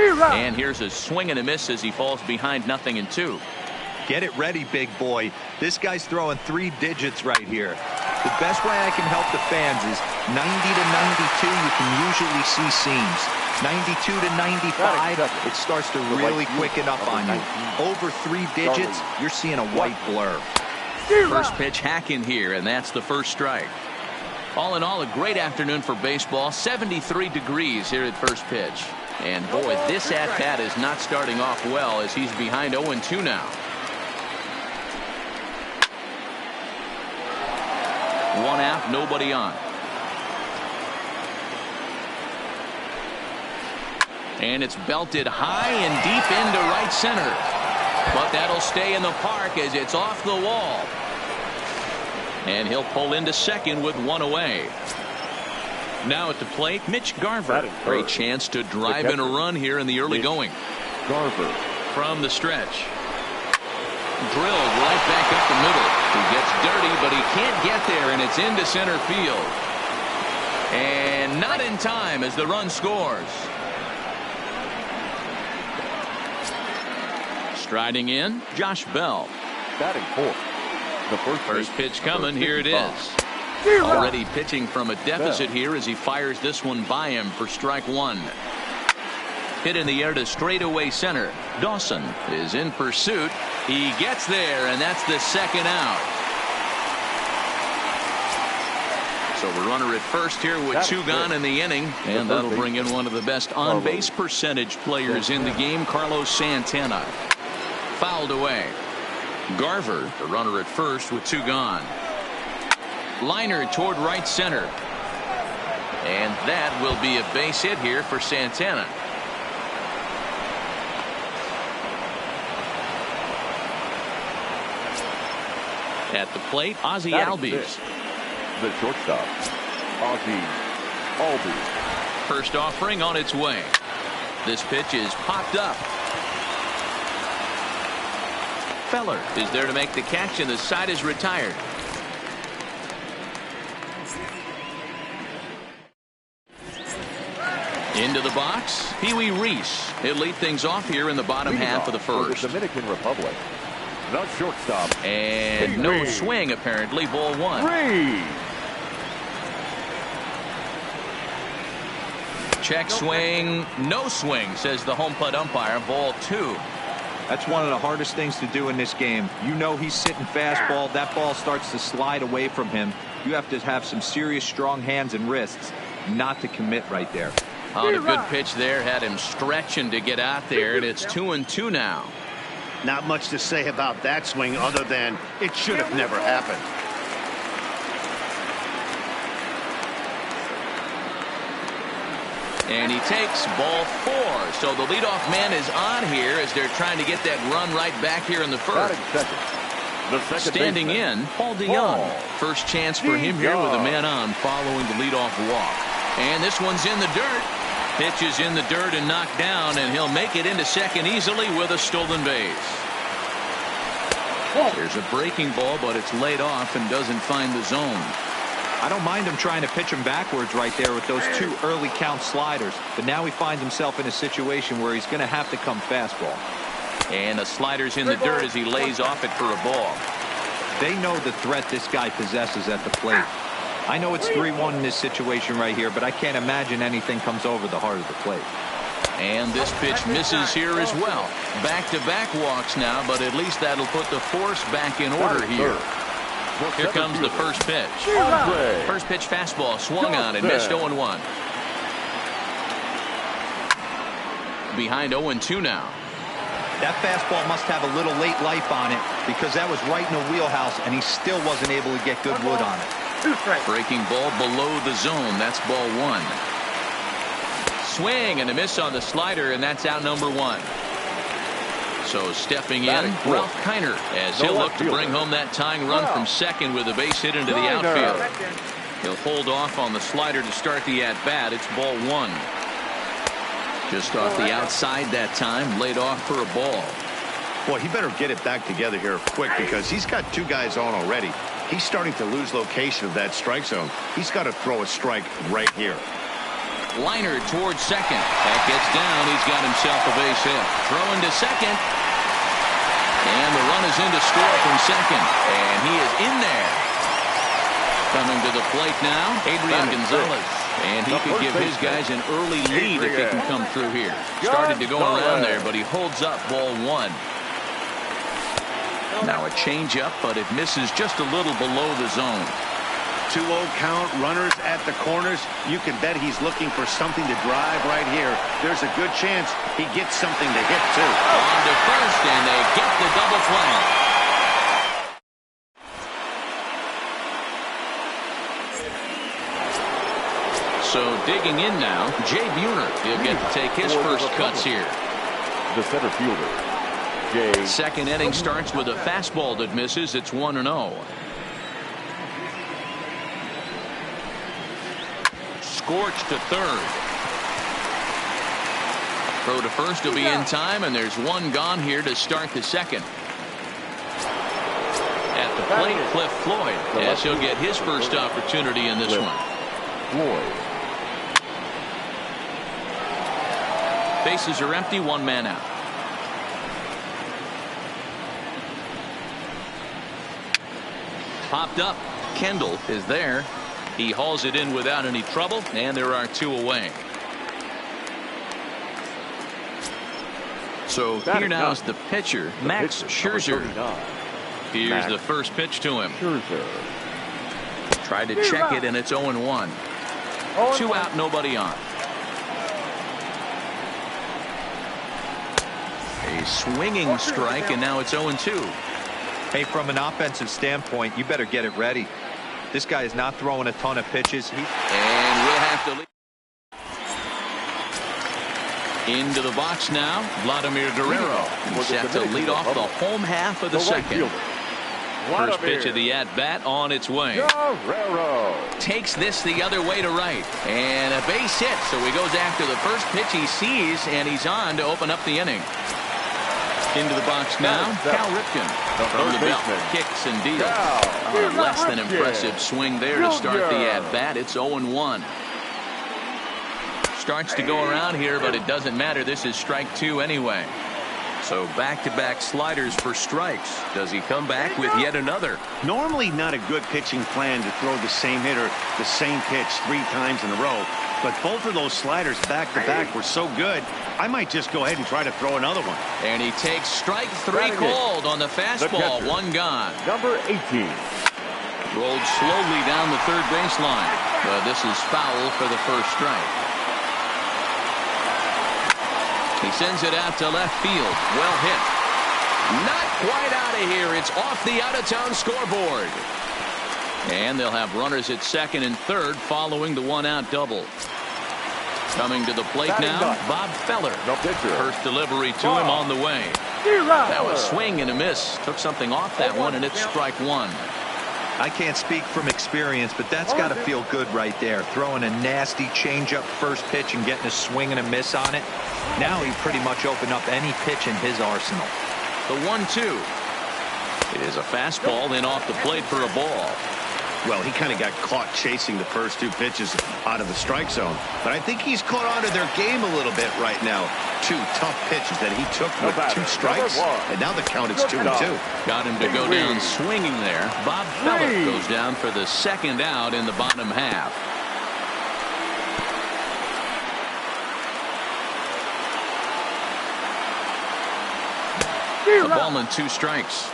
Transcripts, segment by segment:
And here's a swing and a miss as he falls behind 0-2. Get it ready, big boy. This guy's throwing 3 digits right here. The best way I can help the fans is 90 to 92, you can usually see seams. 92 to 95, it starts to really quicken up on you. Over 3 digits, you're seeing a white blur. First pitch hack in here, and that's the first strike. All in all, a great afternoon for baseball. 73 degrees here at first pitch. And boy, this at-bat is not starting off well as he's behind 0-2 now. 1 out, nobody on. And it's belted high and deep into right center. But that'll stay in the park as it's off the wall. And he'll pull into second with 1 away. Now at the plate, Mitch Garver. Great chance to drive in a run here in the early going. Garver. From the stretch. Drilled right back up the middle. He gets dirty, but he can't get there, and it's into center field. And not in time as the run scores. Striding in, Josh Bell. Batting 4th. The first pitch coming. Here it is. Already pitching from a deficit here as he fires this one by him for strike 1. Hit in the air to straightaway center. Dawson is in pursuit. He gets there, and that's the second out. So the runner at first here with 2 gone in the inning, and that'll bring in one of the best on-base percentage players in the game, Carlos Santana. Fouled away. Garver, the runner at first with 2 gone. Liner toward right center. And that will be a base hit here for Santana. At the plate, Ozzie Albies. The shortstop, Ozzie Albies. First offering on its way. This pitch is popped up. Feller is there to make the catch, and the side is retired. Into the box, Pee Wee Reese. He'll lead things off here in the bottom half of the first. The Dominican Republic. The shortstop. And no swing, apparently. Ball 1. Check swing. No swing, says the home plate umpire. Ball 2. That's one of the hardest things to do in this game. You know he's sitting fastball. That ball starts to slide away from him. You have to have some serious strong hands and wrists not to commit right there. On a good pitch there. Had him stretching to get out there, and it's 2-2 now. Not much to say about that swing other than it should have never happened. And he takes ball 4. So the leadoff man is on here as they're trying to get that run right back here in the first. Standing in, Paul DeYoung. First chance for him here with a man on following the leadoff walk. And this one's in the dirt. Pitch is in the dirt and knocked down, and he'll make it into second easily with a stolen base. There's a breaking ball, but it's laid off and doesn't find the zone. I don't mind him trying to pitch him backwards right there with those 2 early count sliders, but now he finds himself in a situation where he's going to have to come fastball. And the slider's in the dirt as he lays off it for a ball. They know the threat this guy possesses at the plate. I know it's 3-1 in this situation right here, but I can't imagine anything comes over the heart of the plate. And this pitch misses here as well. Back-to-back walks now, but at least that'll put the force back in order here. Here comes the first pitch. First pitch fastball swung on and missed 0-1. Behind 0-2 now. That fastball must have a little late life on it because that was right in the wheelhouse and he still wasn't able to get good wood on it. Breaking ball below the zone. That's ball 1. Swing and a miss on the slider, and that's out number 1. So stepping in, Ralph Kiner, as he'll look to bring home that tying run from second with a base hit into the outfield. He'll hold off on the slider to start the at-bat. It's ball 1. Just off the outside that time, laid off for a ball. Boy, he better get it back together here quick because he's got 2 guys on already. He's starting to lose location of that strike zone. He's got to throw a strike right here. Liner towards second. That gets down. He's got himself a base hit. Throwing to second. And the run is in to score from second. And he is in there. Coming to the plate now, Adrian Gonzalez. And he could give his guys an early lead if he can come through here. Started to go around there, but he holds up ball one. Now a changeup, but it misses just a little below the zone. 2-0 count, runners at the corners. You can bet he's looking for something to drive right here. There's a good chance he gets something to hit, too. On to first, and they get the double play. So digging in now, Jay Buhner. He'll get to take his first cuts here. The center fielder, Jay. Second inning starts with a fastball that misses. It's 1-0. Scorched to third. Throw to first will be in time, and there's one gone here to start the second. At the plate, Cliff Floyd, as he'll get his first opportunity in this one. Floyd. Bases are empty, one man out. Popped up. Kendall is there. He hauls it in without any trouble, and there are two away. So here now is the pitcher, Max Scherzer. Here's the first pitch to him. Tried to check it, and it's 0-1. 2 out, nobody on. A swinging strike, and now it's 0-2. Hey, from an offensive standpoint, you better get it ready. This guy is not throwing a ton of pitches. And we'll have to leave. Into the box now, Vladimir Guerrero. He's set to lead off the home half of the second. First pitch of the at-bat on its way. Guerrero takes this the other way to right. And a base hit, so he goes after the first pitch he sees, and he's on to open up the inning. Into the box now, Cal Ripken. From the belt, kicks and deals. A less than impressive swing there to start the at-bat. It's 0-1. Starts to go around here, but it doesn't matter. This is strike 2 anyway. So back-to-back sliders for strikes. Does he come back with yet another? Normally not a good pitching plan to throw the same hitter the same pitch 3 times in a row. But both of those sliders back-to-back were so good, I might just go ahead and try to throw another one. And he takes strike 3 called on the fastball. One gone. Number 18. Rolled slowly down the third baseline. But this is foul for the first strike. He sends it out to left field. Well hit. Not quite out of here. It's off the out-of-town scoreboard. And they'll have runners at second and third following the one-out double. Coming to the plate now, Bob Feller. First delivery to him on the way. That was swing and a miss. Took something off that one, and it's strike 1. I can't speak from experience, but that's got to feel good right there. Throwing a nasty changeup first pitch and getting a swing and a miss on it. Now he pretty much opened up any pitch in his arsenal. The 1-2. It is a fastball, then off the plate for a ball. Well, he kind of got caught chasing the first 2 pitches out of the strike zone. But I think he's caught on to their game a little bit right now. 2 tough pitches that he took with 2 strikes. And now the count is 2-2. Got him to go down swinging there. Bob Feller goes down for the second out in the bottom half. A ball and 2 strikes.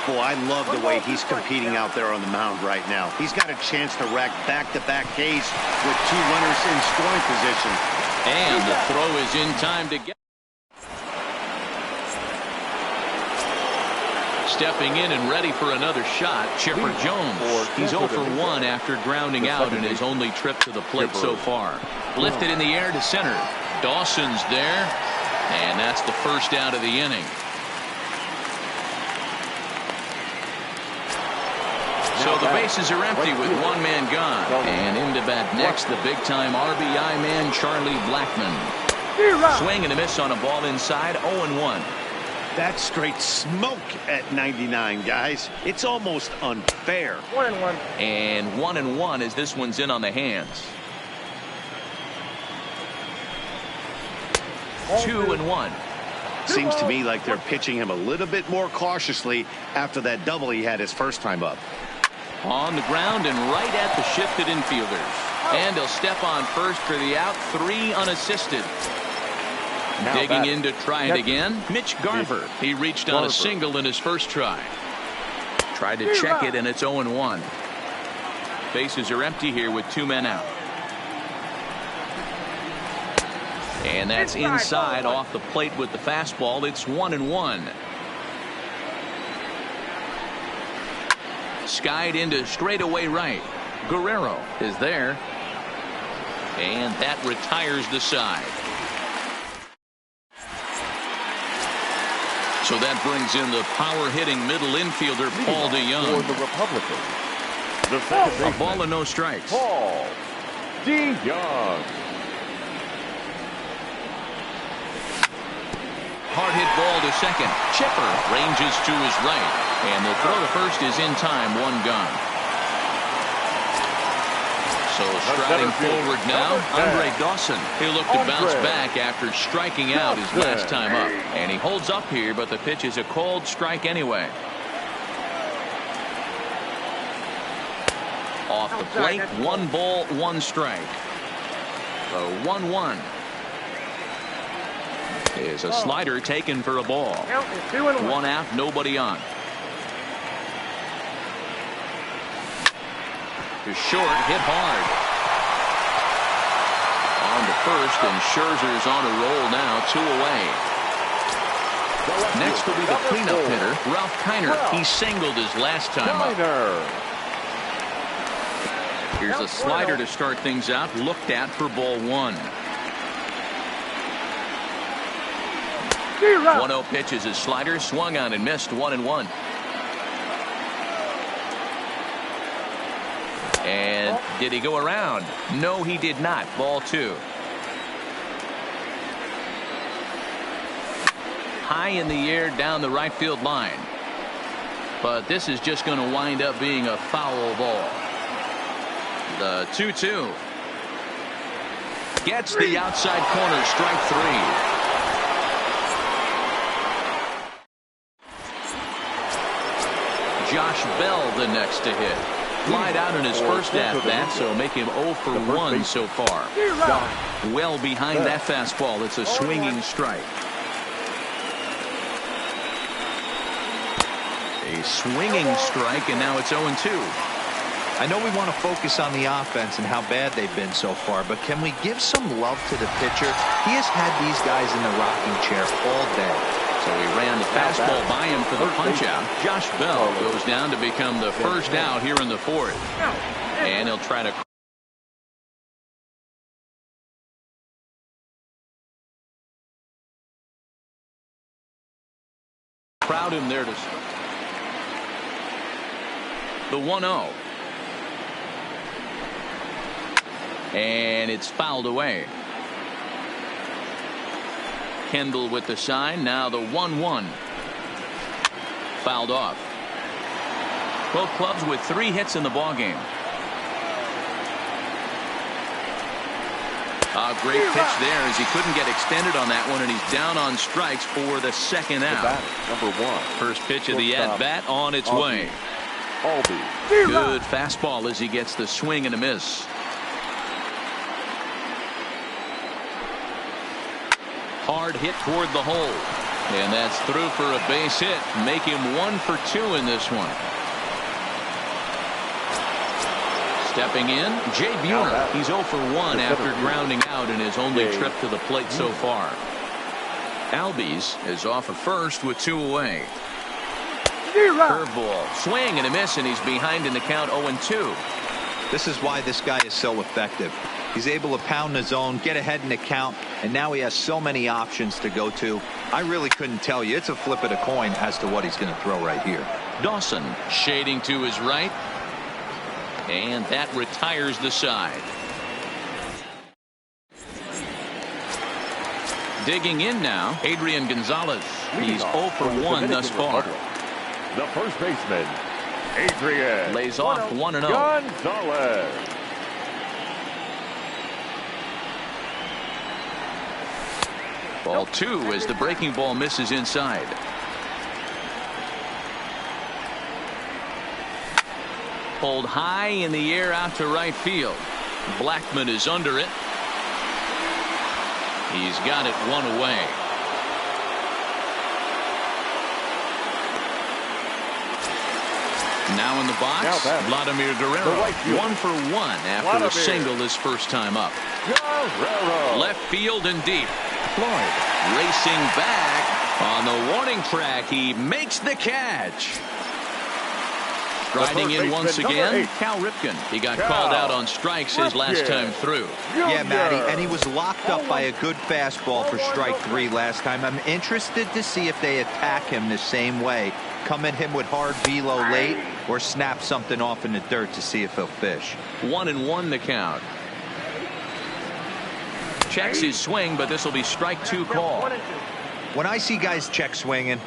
Boy, I love the way he's competing out there on the mound right now. He's got a chance to rack back-to-back Ks with 2 runners in scoring position. And the throw is in time to get. Stepping in and ready for another shot, Chipper Jones. He's 0 for 1 after grounding out in his only trip to the plate so far. Lifted in the air to center. Dawson's there. And that's the first out of the inning. So the bases are empty with 1 man gone. And in to bat next, the big-time RBI man, Charlie Blackmon. Swing and a miss on a ball inside, 0-1. That's straight smoke at 99, guys. It's almost unfair. 1-1. And 1-1 as this one's in on the hands. 2-1. Seems to me like they're pitching him a little bit more cautiously after that double he had his first time up. On the ground and right at the shifted infielders. And he'll step on first for the out. 3 unassisted. Digging in to try it again. Mitch Garver. He reached on a single in his first try. Tried to check it, and it's 0-1. Bases are empty here with 2 men out. And that's inside off the plate with the fastball. It's 1-1. Skied into straightaway right. Guerrero is there. And that retires the side. So that brings in the power-hitting middle infielder, Paul DeYoung. For the Republicans, the second baseman, A ball and no strikes. Paul DeYoung. Hard hit ball to second. Chipper ranges to his right. And the throw to first is in time. 1 gone. So striding forward now, Andre Dawson. He'll look to bounce back after striking out his last time up. And he holds up here, but the pitch is a called strike anyway. Off the plate, 1 ball, 1 strike. So 1-1. Is a slider taken for a ball. 1 out, nobody on. To short, hit hard. On to first, and Scherzer's on a roll now, 2 away. Next will be the cleanup hitter, Ralph Kiner. He singled his last time up. Here's a slider to start things out, looked at for ball 1. 1-0 pitch is his slider, swung on and missed. 1-1. And did he go around? No, he did not. Ball 2. High in the air down the right field line. But this is just going to wind up being a foul ball. The 2-2. Gets the outside corner, strike 3. Josh Bell the next to hit. Flied out in his first at-bat, so make him 0 for 1 so far. Well behind that fastball. It's a swinging strike. A swinging strike, and now it's 0-2. I know we want to focus on the offense and how bad they've been so far, but can we give some love to the pitcher? He has had these guys in the rocking chair all day. So he ran the fastball by him for the punch-out. Josh Bell goes down to become the first out here in the 4th. And he'll try to crowd him there to the 1-0. And it's fouled away. Kendall with the sign. Now the 1-1. Fouled off. Both clubs with 3 hits in the ballgame. A great pitch there as he couldn't get extended on that one, and he's down on strikes for the second out. Number 1. First pitch of the at-bat on its way. Good fastball as he gets the swing and a miss. Hard hit toward the hole. And that's through for a base hit. Make him 1 for 2 in this one. Stepping in, Jay Buhner. He's 0 for 1 after grounding out in his only trip to the plate so far. Albies is off at first with 2 away. Curveball, swing and a miss, and he's behind in the count 0-2. This is why this guy is so effective. He's able to pound the zone, get ahead in the count, and now he has so many options to go to. I really couldn't tell you. It's a flip of the coin as to what he's going to throw right here. Dawson shading to his right. And that retires the side. Digging in now, Adrian Gonzalez. He's 0 for 1 thus far. The first baseman, Adrian. Lays off 1-0. Gonzalez. Ball 2 as the breaking ball misses inside. Pulled high in the air out to right field. Blackman is under it. He's got it one away. Now in the box, Vladimir Guerrero. 1 for 1 after a single his first time up. Left field and deep. Floyd racing back on the warning track. He makes the catch. Striding in once again, Cal Ripken. He got called out on strikes his last time through. Yeah, Matty, and he was locked up by a good fastball for strike 3 last time. I'm interested to see if they attack him the same way. Come at him with hard velo late or snap something off in the dirt to see if he'll fish. 1-1 the count. Checks his swing, but this will be strike 2 call. When I see guys check swinging,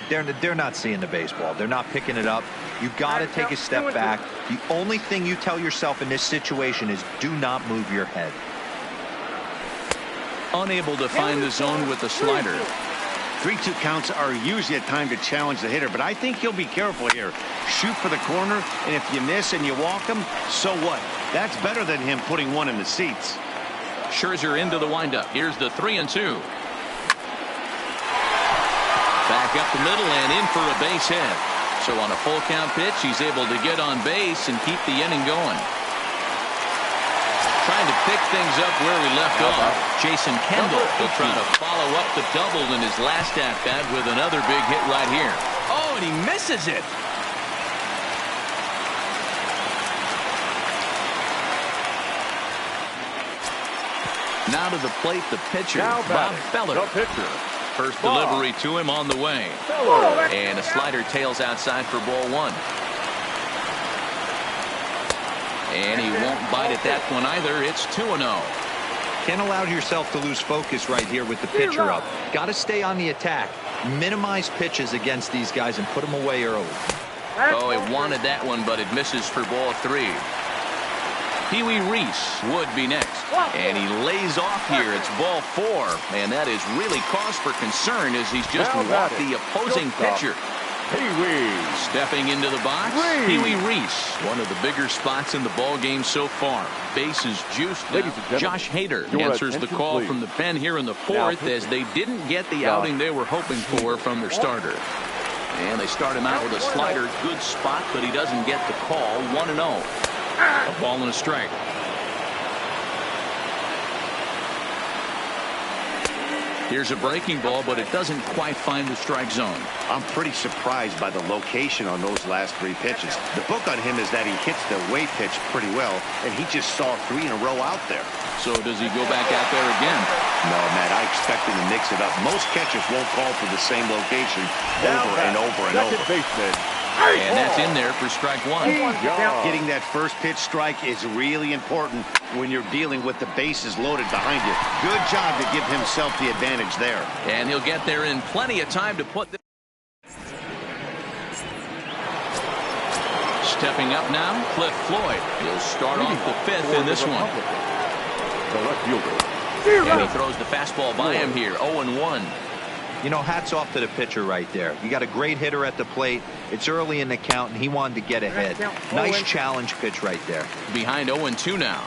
they're not seeing the baseball. They're not picking it up. You got to take a step back. The only thing you tell yourself in this situation is do not move your head. Unable to find the zone with the slider. 3-2 counts are usually a time to challenge the hitter, but I think he'll be careful here. Shoot for the corner, and if you miss and you walk him, so what? That's better than him putting one in the seats. Scherzer into the windup. Here's the 3-2. Back up the middle and in for a base hit. So on a full count pitch, he's able to get on base and keep the inning going. Trying to pick things up where we left off. Jason Kendall will try to follow up the double in his last at-bat with another big hit right here. Oh, and he misses it. Now to the plate, the pitcher, Bob Feller. The pitcher. First delivery to him on the way. And a slider tails outside for ball 1. And he won't bite at that one either. It's 2-0. Can't allow yourself to lose focus right here with the pitcher up. Got to stay on the attack. Minimize pitches against these guys and put them away early. Oh, he wanted that one, but it misses for ball 3. Pee Wee Reese would be next. And he lays off here. It's ball 4. And that is really cause for concern as he's just walked the opposing pitcher. Pee Wee. Stepping into the box, Pee Wee Reese. One of the bigger spots in the ball game so far. Bases juiced now. Josh Hader answers the call from the pen here in the 4th as they didn't get the outing they were hoping for from their starter. And they start him out with a slider. Good spot, but he doesn't get the call. 1-0. A ball and a strike. Here's a breaking ball, but it doesn't quite find the strike zone. I'm pretty surprised by the location on those last 3 pitches. The book on him is that he hits the way pitch pretty well, and he just saw 3 in a row out there. So does he go back out there again? No, Matt, I expect him to mix it up. Most catchers won't call for the same location over and over and over. Baseman. And that's in there for strike 1. Getting that first pitch strike is really important when you're dealing with the bases loaded behind you. Good job to give himself the advantage there. And he'll get there in plenty of time to put the... Stepping up now, Cliff Floyd. He'll start off the 5th in this one. The left fielder. And he throws the fastball by him here, 0-1. You know, hats off to the pitcher right there. You got a great hitter at the plate. It's early in the count, and he wanted to get ahead. Nice challenge pitch right there. Behind 0-2 now.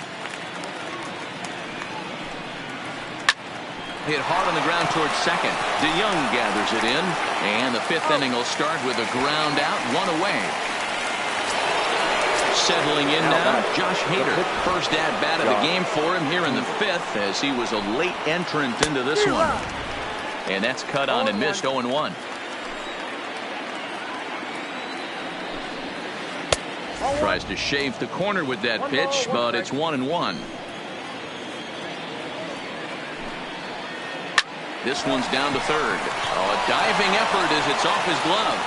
Hit hard on the ground towards second. DeYoung gathers it in, and the 5th inning will start with a ground out, 1 away. Settling in now, Josh Hader. First at-bat of the game for him here in the 5th as he was a late entrant into this one. And that's cut on and missed, 0-1. Tries to shave the corner with that pitch, but it's 1-1. This one's down to third. Oh, a diving effort as it's off his glove.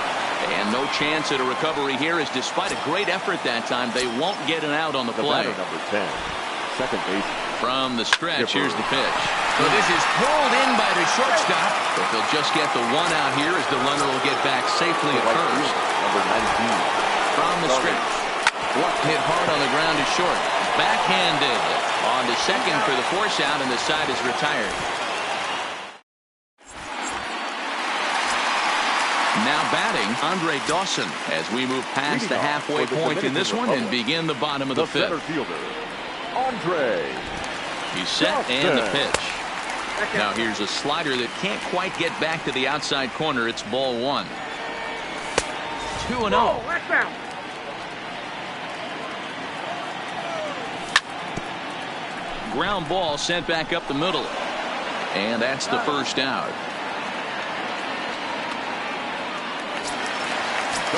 And no chance at a recovery here as despite a great effort that time, they won't get an out on the play. Number 10, second base. From the stretch, here's the pitch. So this is pulled in by the shortstop, but they'll just get the 1 out here as the runner will get back safely at first. Number 19. From the stretch. Hit hard on the ground to short. Backhanded on to second for the force out, and the side is retired. Now batting, Andre Dawson, as we move past the halfway point in this one and begin the bottom of the fifth. Center fielder, Andre. He's set and the pitch. Now here's a slider that can't quite get back to the outside corner. It's ball one. 2-0. Ground ball sent back up the middle. And that's the first out.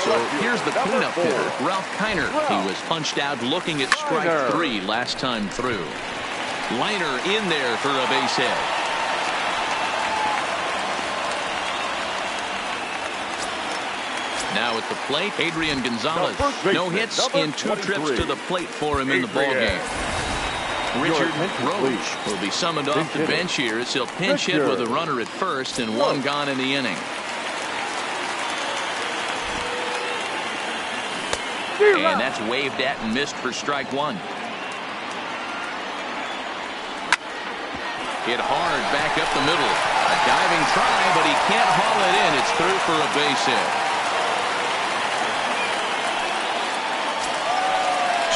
So here's the cleanup hitter, Ralph Kiner. He was punched out looking at strike 3 last time through. Liner in there for a base hit. Now at the plate, Adrian Gonzalez. No hits in 2 trips to the plate for him in the ballgame. Richard Roach will be summoned off the bench here as he'll pinch hit with a runner at first and 1 gone in the inning. And that's waved at and missed for strike 1. Hit hard back up the middle. A diving try, but he can't haul it in. It's through for a base hit.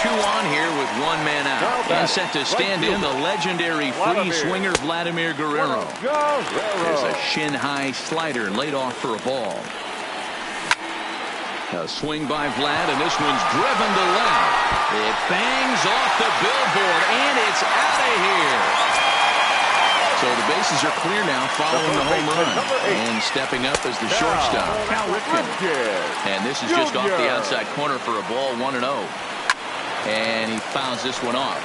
2 on here with 1 man out. And set to stand in the legendary free swinger Vladimir Guerrero. There's a shin-high slider laid off for a ball. A swing by Vlad, and this one's driven to left. It bangs off the billboard, and it's out of here. So the bases are clear now following the home run. And stepping up as the shortstop, Cal Ripken. And this is just off the outside corner for a ball, 1-0. And he fouls this one off.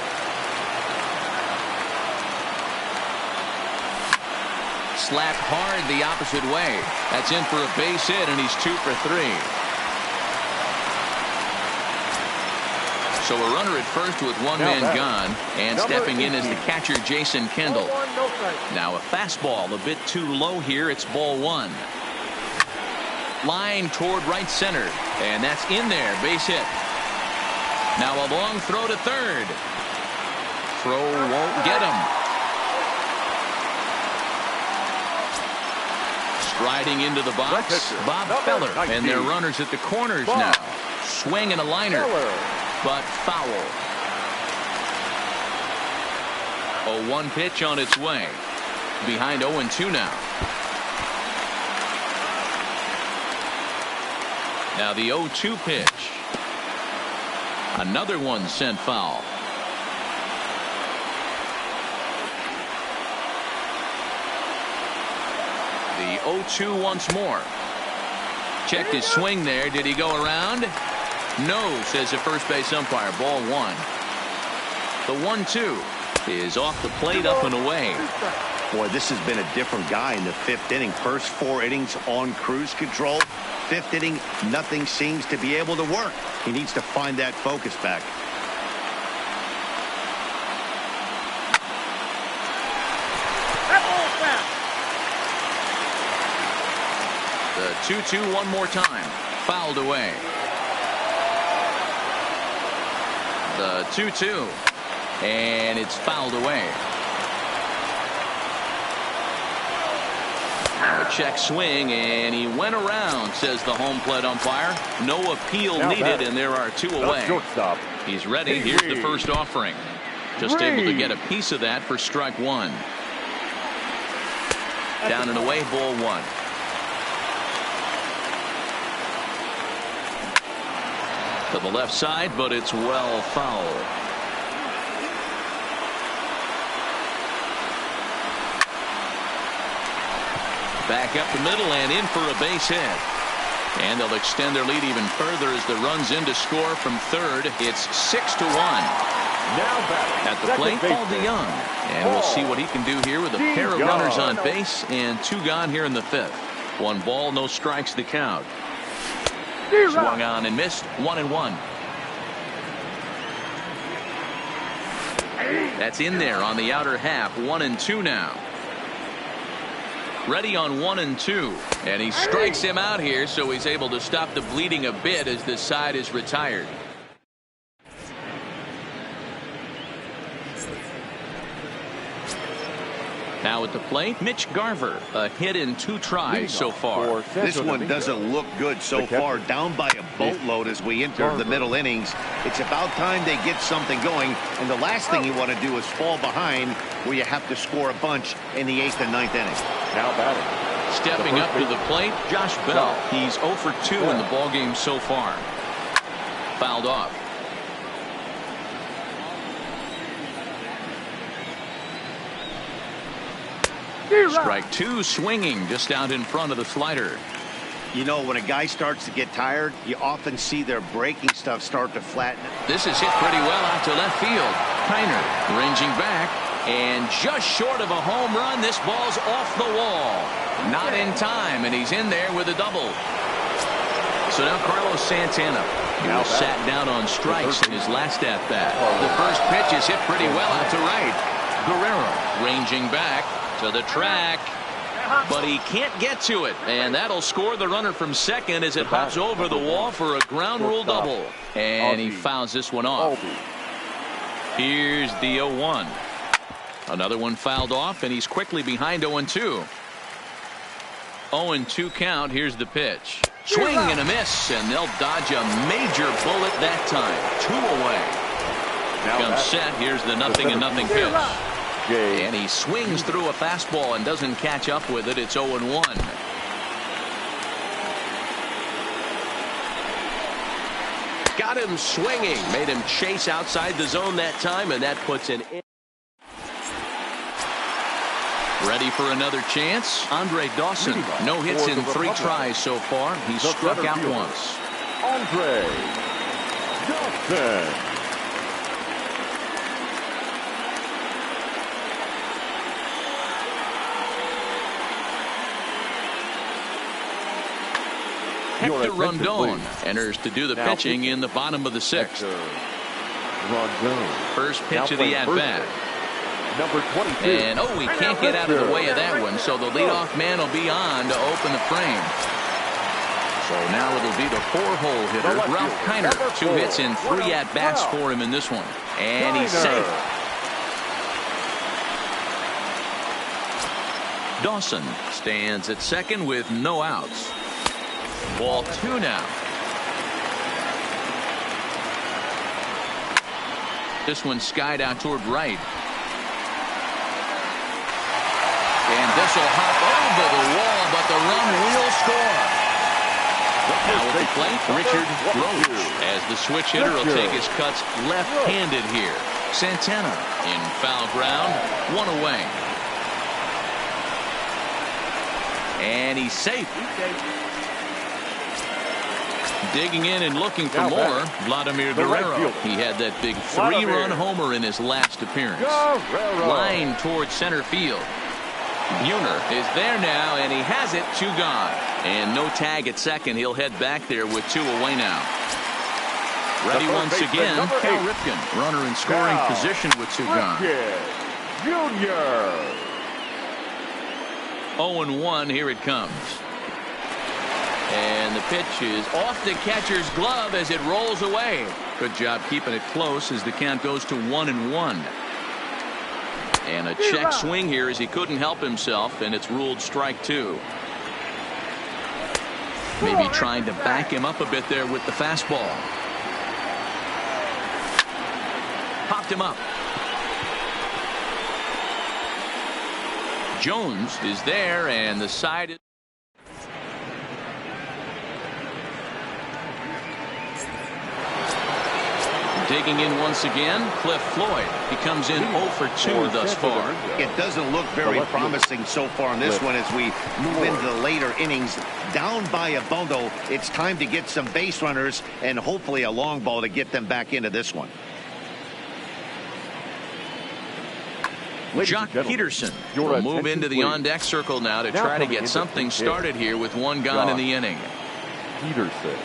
Slapped hard the opposite way. That's in for a base hit, and he's 2 for 3. So a runner at first with 1 man gone, and stepping in is the catcher Jason Kendall. Now a fastball a bit too low here. It's ball 1. Line toward right center, and that's in there. Base hit. Now a long throw to third. Throw won't get him. Striding into the box, Bob Feller, and their runners at the corners now. Swing and a liner. But foul. 0-1 pitch on its way. Behind 0-2 now. Now the 0-2 pitch. Another one sent foul. The 0-2 once more. Checked his swing there. Did he go around? No, says the first base umpire. Ball 1. The 1-2 is off the plate, up and away. Boy, this has been a different guy in the 5th inning. First 4 innings on cruise control. 5th inning, nothing seems to be able to work. He needs to find that focus back. The 2-2 one more time. Fouled away. The 2-2. And it's fouled away. Now a check swing, and he went around, says the home plate umpire. No appeal needed, and there are 2 away. He's ready. Here's the first offering. Just able to get a piece of that for strike 1. Down and away, ball 1. To the left side, but it's well foul. Back up the middle and in for a base hit. And they'll extend their lead even further as the runs in to score from third. It's 6-1. At the plate, Paul DeYoung. And we'll see what he can do here with a pair of runners on base and 2 gone here in the 5th. 1 ball, no strikes to count. Swung on and missed. 1-1. That's in there on the outer half. 1-2 now. Ready on 1-2. And he strikes him out here, so he's able to stop the bleeding a bit as this side is retired. Now at the plate, Mitch Garver, a hit in 2 tries so far. This one doesn't look good so far. Down by a boatload as we enter the middle innings. It's about time they get something going. And the last thing you want to do is fall behind where you have to score a bunch in the 8th and 9th inning. Now batting. Stepping up to the plate, Josh Bell. He's 0 for 2 in the ballgame so far. Fouled off. Strike 2, swinging just out in front of the slider. You know, when a guy starts to get tired, you often see their breaking stuff start to flatten. This is hit pretty well out to left field. Kiner ranging back, and just short of a home run. This ball's off the wall. Not in time, and he's in there with a double. So now Carlos Santana. He was sat down on strikes in his last at-bat. The first pitch is hit pretty well out to right. Guerrero ranging back to the track, but he can't get to it, and that'll score the runner from second as it hops over the wall for a ground rule double, and he fouls this one off. Here's the 0-1. Another one fouled off, and he's quickly behind 0-2. 0-2 count. Here's the pitch. Swing and a miss, and they'll dodge a major bullet that time. 2 away. Comes set. Here's the 0-0 pitch. And he swings through a fastball and doesn't catch up with it. It's 0-1. Got him swinging. Made him chase outside the zone that time, and that puts an in. Ready for another chance? Andre Dawson. No hits in 3 tries so far. He's struck out once. Andre Dawson. Hector Rondon enters to do the pitching in the bottom of the 6th. First pitch of the at-bat. Number 22. And he can't get out of the way of that one, so the leadoff man will be on to open the frame. So now it'll be the 4-hole hitter, Ralph Kiner. 2 hits in 3 at-bats for him in this one. And he's safe. Dawson stands at second with no outs. Ball 2 now. This one skied out toward right. And this will hop over the wall, but the run will score. Now at the plate, Richard Roach, as the switch hitter will take his cuts left-handed here. Santana in foul ground, 1 away. And he's safe. Digging in and looking for more, Vladimir Guerrero. He had that big 3-run homer in his last appearance. Line towards center field. Buhner is there now, and he has it. 2 gone. And no tag at second. He'll head back there with 2 away now. Ready once again, Cal Ripken. Runner in scoring position with 2 gone. Jr. 0-1, here it comes. And the pitch is off the catcher's glove as it rolls away. Good job keeping it close as the count goes to 1-1. And a check swing here as he couldn't help himself, and it's ruled strike 2. Maybe trying to back him up a bit there with the fastball. Popped him up. Jones is there, and the side is. Digging in once again, Cliff Floyd. He comes in 0 for 2 thus far. It doesn't look very promising so far in this one as we move into the later innings. Down by a bundle, it's time to get some base runners and hopefully a long ball to get them back into this one. Jock Peterson will move into the on-deck circle now to try to get something started here with 1 gone in the inning. Peterson.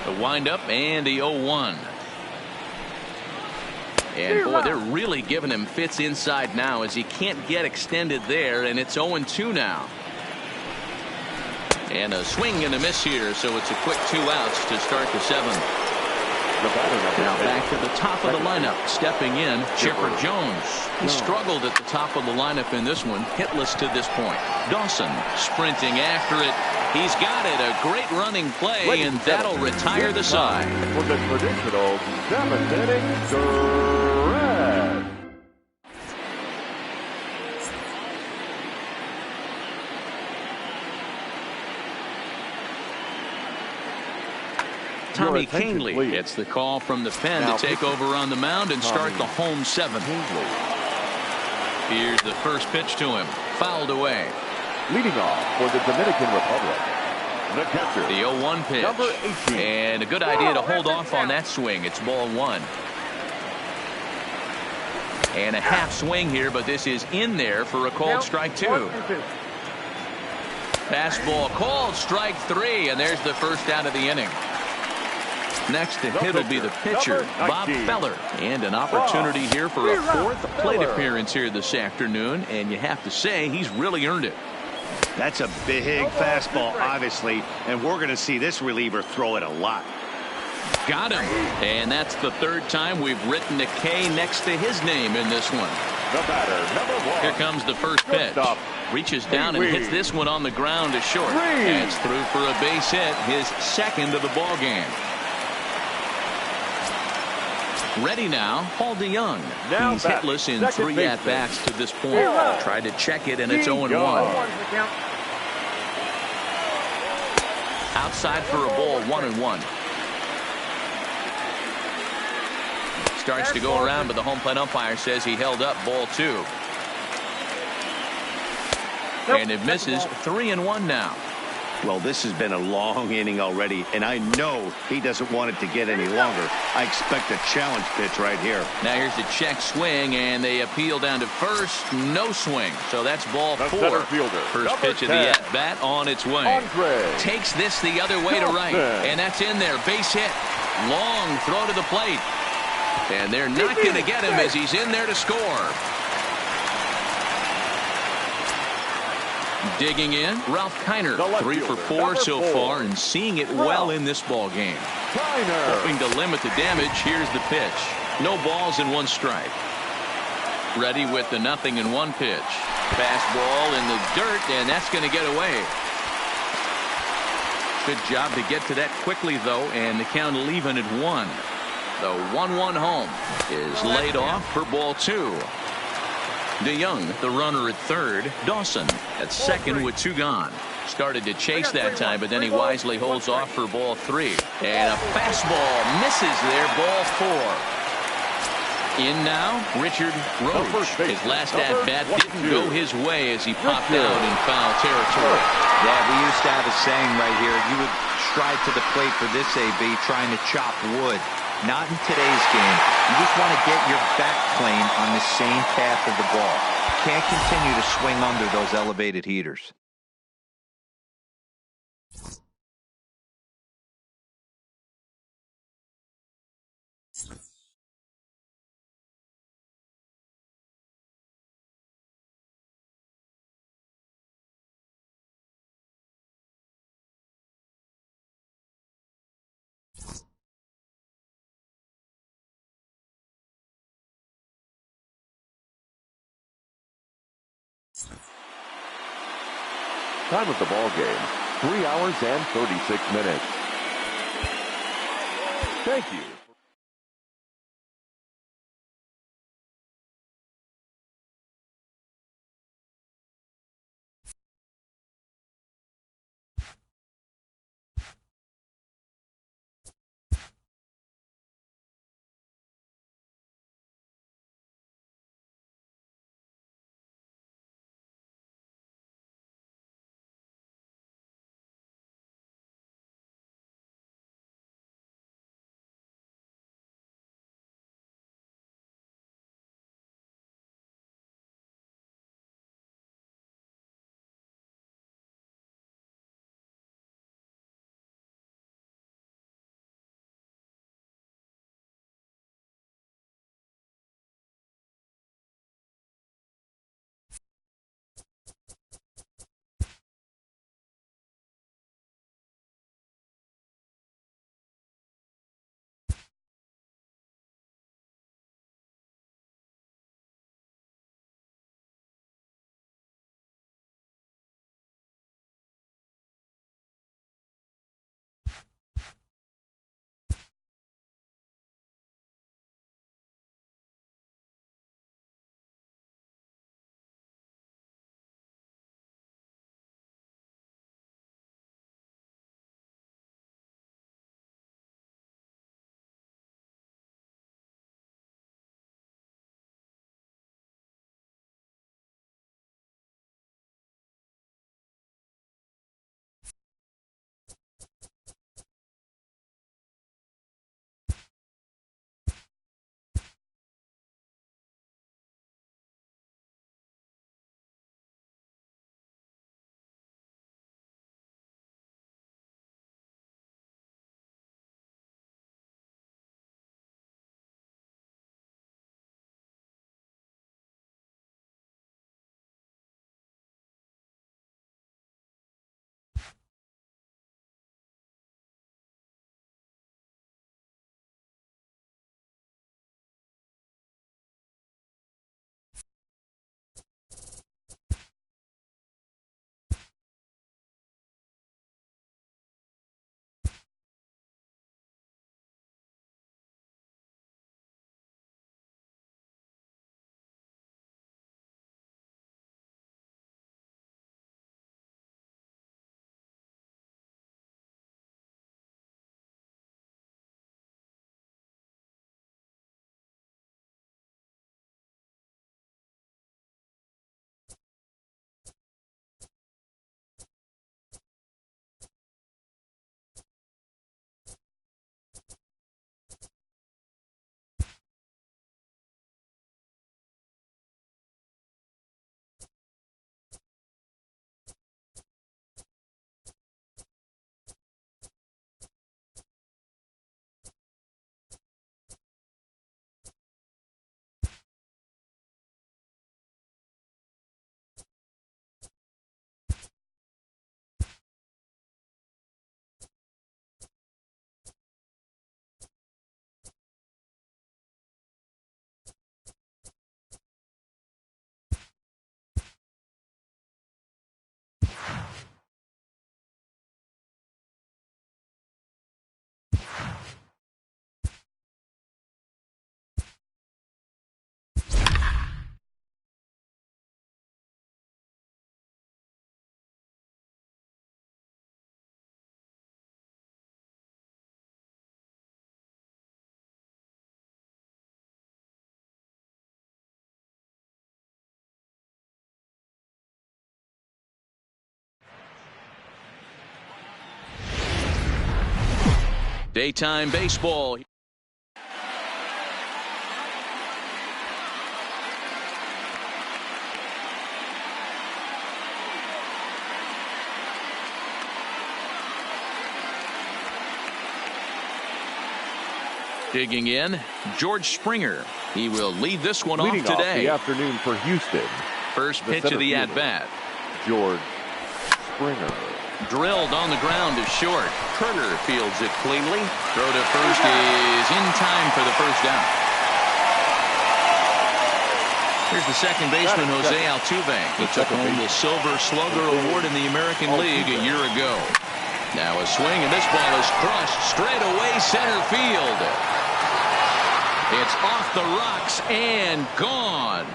The windup and the 0-1. And boy, they're really giving him fits inside now as he can't get extended there, and it's 0-2 now. And a swing and a miss here, so it's a quick 2 outs to start the 7th. The batter, Now number back to the top of the lineup. Stepping in, Chipper Jones. He struggled at the top of the lineup in this one. Hitless to this point. Dawson sprinting after it. He's got it. A great running play, and that'll retire the side. for the traditional 7th inning stretch. Tommy attention, Kingley please. gets the call from the pen Now, to take over on the mound and start Tommy the home 7th. Here's the first pitch to him. Fouled away. Leading off for the Dominican Republic, the catcher, The 0-1 pitch. number 18. And a good idea to hold off on that swing. It's ball 1. And a half swing here, but this is in there for a called strike 2. Fastball called strike 3, and there's the first out of the inning. Next to hit will be the pitcher, Bob Feller. And an opportunity here for a 4th plate appearance here this afternoon. And you have to say he's really earned it. That's a big fastball, obviously, and we're going to see this reliever throw it a lot. Got him. And that's the 3rd time we've written a K next to his name in this one. The batter, number 1. Here comes the first pitch. Shortstop, Reaches down and hits this one on the ground to short. It's through for a base hit, his 2nd of the ball game. Ready now, Paul DeYoung. Now He's back, hitless in second 3 baseman. at-bats to this point. Tried to check it, and it's 0-1. Outside for a ball, 1-1. Starts to go around, but the home plate umpire says he held up ball 2. And it misses. 3-1 now. Well, this has been a long inning already, and I know he doesn't want it to get any longer. I expect a challenge pitch right here. Now here's the check swing, and they appeal down to first. No swing. So that's ball The 4. center fielder, First number pitch of the 10. at-bat on its way. Andre. Takes this the other way to right. Johnson. And that's in there. Base hit. Long throw to the plate. And they're not going to get him as he's in there to score. Digging in, Ralph Kiner. The left 3 for fielder, 4 number so 4. far, and seeing it well in this ball game. Hoping to limit the damage. Here's the pitch. No balls and 1 strike. Ready with the 0-1 pitch. Fastball in the dirt, and that's going to get away. Good job to get to that quickly, though, and the count leaving at 1. The 1-1 home is laid off for ball 2. DeYoung, the runner at 3rd. Dawson at 2nd with 2 gone. Started to chase that time, but then he wisely holds off for ball 3. And a fastball misses there, ball 4. In now, Richard Rhodes. His last at-bat didn't go his way as he popped out in foul territory. Yeah, we used to have a saying right here. You would stride to the plate for this AB trying to chop wood. Not in today's game. You just want to get your back plane on the same path of the ball. Can't continue to swing under those elevated heaters. Time of the ball game, 3 hours and 36 minutes. Thank you. Daytime baseball. Digging in, George Springer. He will lead this one off today. The afternoon for Houston. First pitch of the at-bat. George Springer. Drilled on the ground is short. Turner fields it cleanly. Throw to first is in time for the first down. Here's the second baseman, Jose Altuve. He took home the Silver Slugger Award in the American League a year ago. Now a swing, and this ball is crushed straight away center field. It's off the rocks and gone.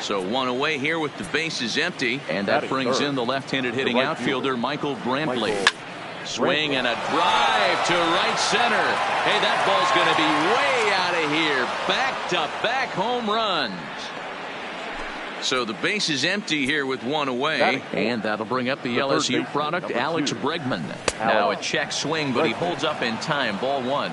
So one away here with the bases empty, and that brings in the left-handed hitting outfielder Michael Brantley. Swing and a drive to right center. Hey, that ball's going to be way out of here. Back-to-back home runs. So the base is empty here with one away, and that'll bring up the LSU product, Alex Bregman. Now a check swing, but he holds up in time. Ball one.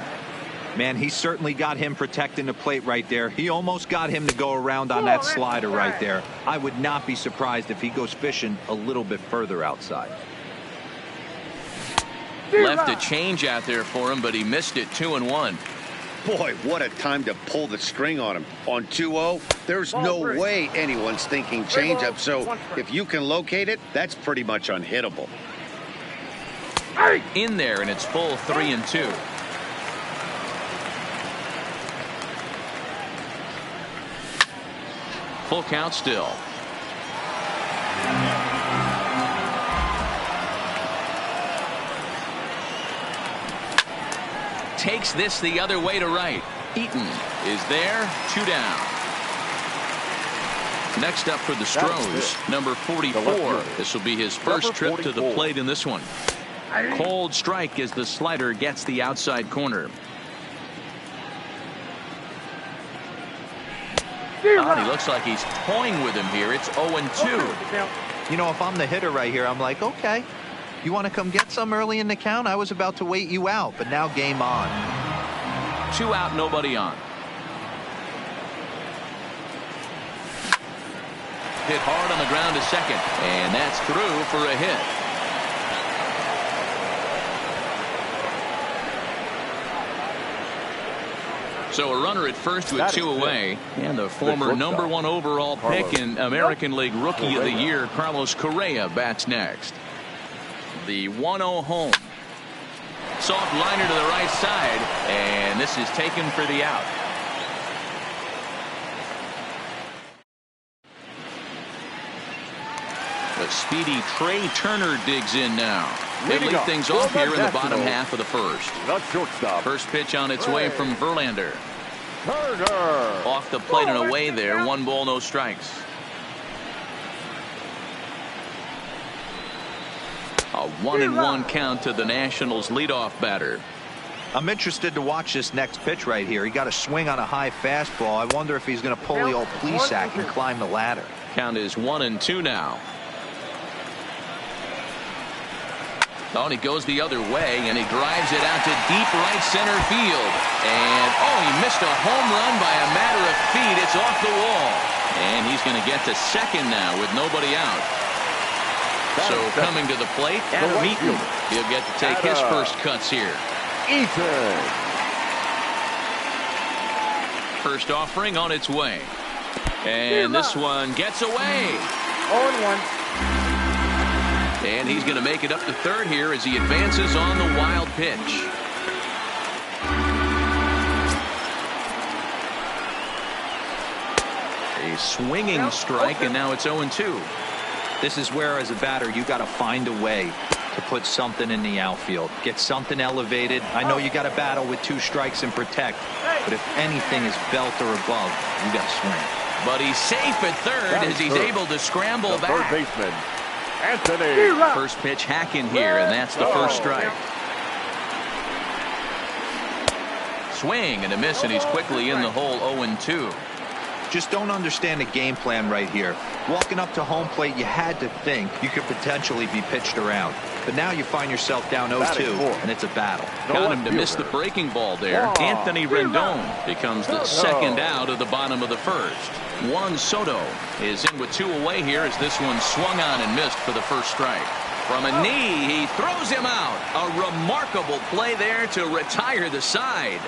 Man, he certainly got him protecting the plate right there. He almost got him to go around on that slider right there. I would not be surprised if he goes fishing a little bit further outside. Left a change out there for him, but he missed it. 2-1. Boy, what a time to pull the string on him. On 2-0, there's no way anyone's thinking changeup. So if you can locate it, that's pretty much unhittable. In there, and it's full 3-2. Full count still. Takes this the other way to right. Eaton is there. 2 down. Next up for the Stros, number 44. This will be his first trip to the plate in this one. Cold strike as the slider gets the outside corner. He looks like he's toying with him here. It's 0-2. You know, if I'm the hitter right here, I'm like, okay, you want to come get some early in the count? I was about to wait you out, but now game on. 2 out, nobody on. Hit hard on the ground to second, and that's through for a hit. So a runner at first with 2 away, and the former number 1 overall pick in American League Rookie of the Year, Carlos Correa, bats next. The 1-0 home. Soft liner to the right side, and this is taken for the out. The speedy Trey Turner digs in now. They lead things off here in the bottom half of the first. First pitch on its way from Verlander. Turner. Off the plate and away there. 1 ball, no strikes. A 1-1 count to the Nationals leadoff batter. I'm interested to watch this next pitch right here. He got a swing on a high fastball. I wonder if he's going to pull the old Plesac and climb the ladder. Count is 1-2 now. Oh, and he goes the other way, and he drives it out to deep right center field. And, oh, he missed a home run by a matter of feet. It's off the wall. And he's going to get to second now with nobody out. So coming to the plate, Adam Eaton. He'll get to take his first cuts here. Eaton. First offering on its way. And this one gets away. 0-1. And he's going to make it up to third here as he advances on the wild pitch. A swinging strike, and now it's 0-2. This is where, as a batter, you got to find a way to put something in the outfield. Get something elevated. I know you got to battle with 2 strikes and protect, but if anything is belt or above, you got to swing. But he's safe at third as he's able to scramble back. Third baseman, Anthony. First pitch hack in here, and that's the first strike. Swing and a miss, and he's quickly in the hole. 0-2. just don't understand the game plan right here. Walking up to home plate, you had to think you could potentially be pitched around. But now you find yourself down 0-2, and it's a battle. Got him to miss the breaking ball there. Anthony Rendon becomes the second out of the bottom of the first. Juan Soto is in with 2 away here as this one swung on and missed for the first strike. From a knee, he throws him out. A remarkable play there to retire the side.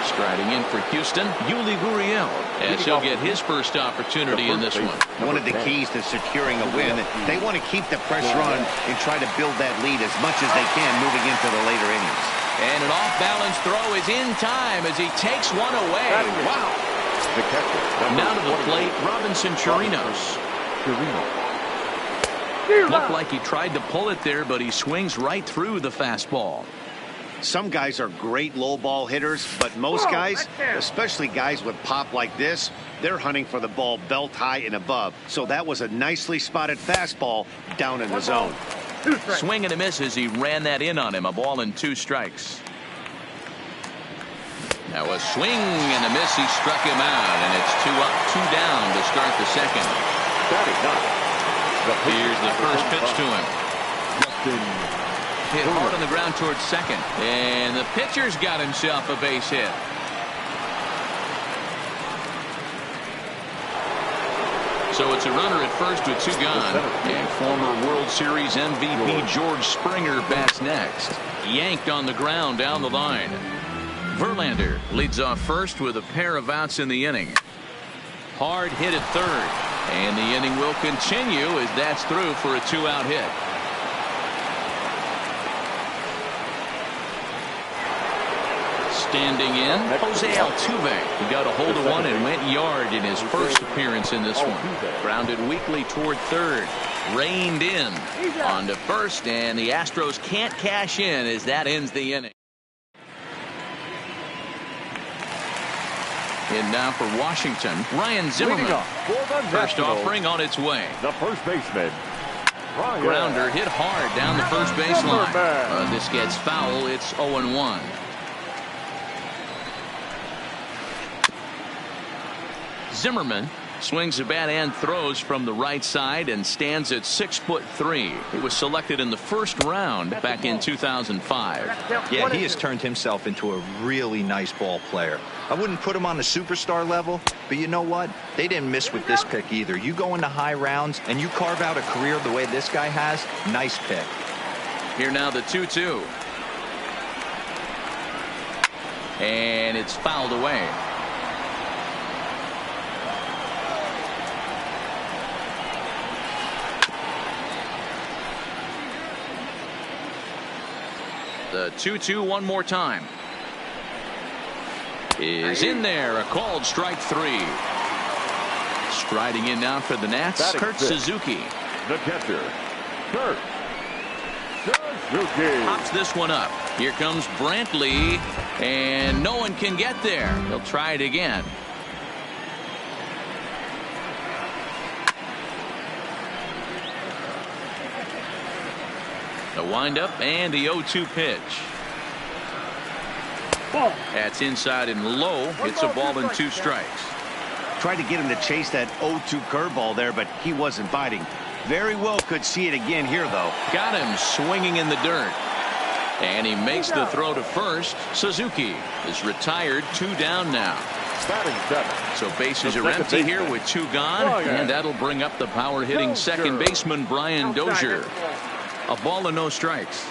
Striding in for Houston, Yuli Gurriel, as he'll get his first opportunity in this one. One of the keys to securing a win, they want to keep the pressure on and try to build that lead as much as they can moving into the later innings. And an off-balance throw is in time as he takes one away. Wow. Now to the plate, Robinson Chirinos. Looked like he tried to pull it there, but he swings right through the fastball. Some guys are great low ball hitters, but most guys, especially guys with pop like this, they're hunting for the ball belt high and above. So that was a nicely spotted fastball down in the zone. Swing and a miss as he ran that in on him. A ball and 2 strikes. Now a swing and a miss. He struck him out, and it's 2 up, 2 down to start the second. Here's the first pitch to him. Hit hard on the ground towards second, and the pitcher's got himself a base hit. So it's a runner at first with 2 gone, and former World Series MVP George Springer bats next. Yanked on the ground down the line. Verlander leads off first with a pair of outs in the inning. Hard hit at third, and the inning will continue as that's through for a 2-out hit. Standing in, Jose Altuve. He got a hold of one and went yard in his first appearance in this one. Grounded weakly toward third. Reined in on to first, and the Astros can't cash in as that ends the inning. And now for Washington, Ryan Zimmerman. First offering on its way. The first baseman. Grounder hit hard down the first baseline. This gets foul. It's 0-1. Zimmerman swings the bat and throws from the right side and stands at 6'3". He was selected in the first round back in 2005. Yeah, he has turned himself into a really nice ball player. I wouldn't put him on the superstar level, but you know what? They didn't miss with this pick either. You go into high rounds and you carve out a career the way this guy has. Nice pick. Here now the 2-2. And it's fouled away. The 2-2 one more time. Is in there. A called strike 3. Striding in now for the Nats, Kurt Suzuki. The catcher, Kurt Suzuki. Pops this one up. Here comes Brantley, and no one can get there. He'll try it again. The windup and the 0-2 pitch. That's inside and low. It's a ball and 2 strikes. Tried to get him to chase that 0-2 curveball there, but he wasn't biting. Very well could see it again here, though. Got him swinging in the dirt. And he makes the throw to first. Suzuki is retired. 2 down now. So bases are empty here with 2 gone. And that'll bring up the power hitting second baseman Brian Dozier. A ball and no strikes.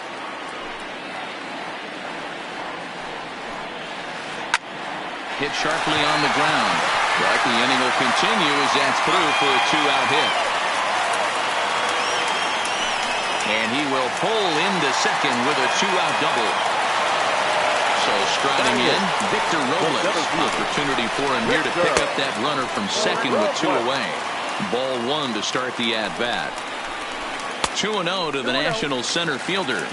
Hit sharply on the ground. But the inning will continue as that's through for a 2-out hit. And he will pull into second with a 2-out double. So striding in, Victor Robles. Opportunity for him here to pick up that runner from second with 2 away. Ball 1 to start the at-bat. 2-0 to the National center fielder.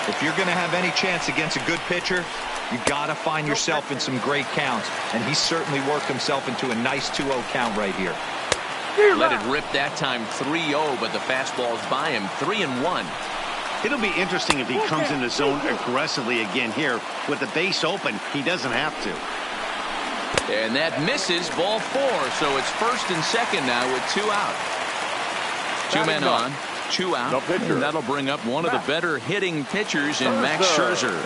If you're going to have any chance against a good pitcher, you got to find yourself in some great counts, and he certainly worked himself into a nice 2-0 count right here. Let it rip that time 3-0, but the fastball's by him. 3-1. It'll be interesting if he comes in the zone aggressively again here. With the base open, he doesn't have to. And that misses, ball 4. So it's first and second now with 2 out. 2 men on, 2 out. And that'll bring up one of the better hitting pitchers in Max Scherzer.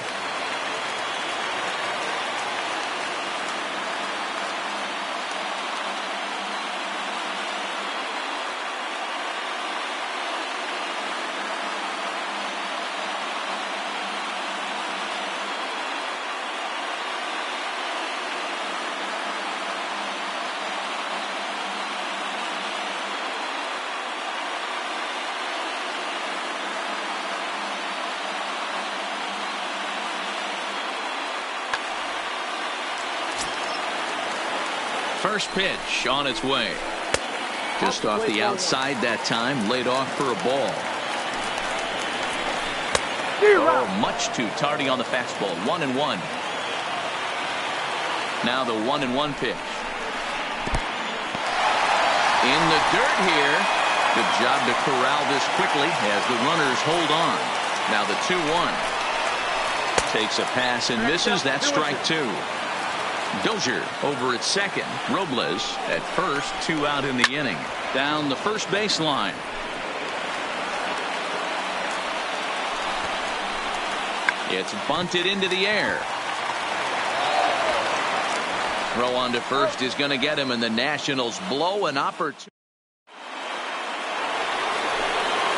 First pitch on its way. Just off the outside that time, laid off for a ball. Oh, much too tardy on the fastball. 1-1. Now the 1-1 pitch. In the dirt here. Good job to corral this quickly as the runners hold on. Now the 2-1. Takes a pass and misses. That's strike 2. Dozier over at second. Robles at first. 2 out in the inning. Down the first baseline. It's bunted into the air. Throw on to first is going to get him, and the Nationals blow an opportunity.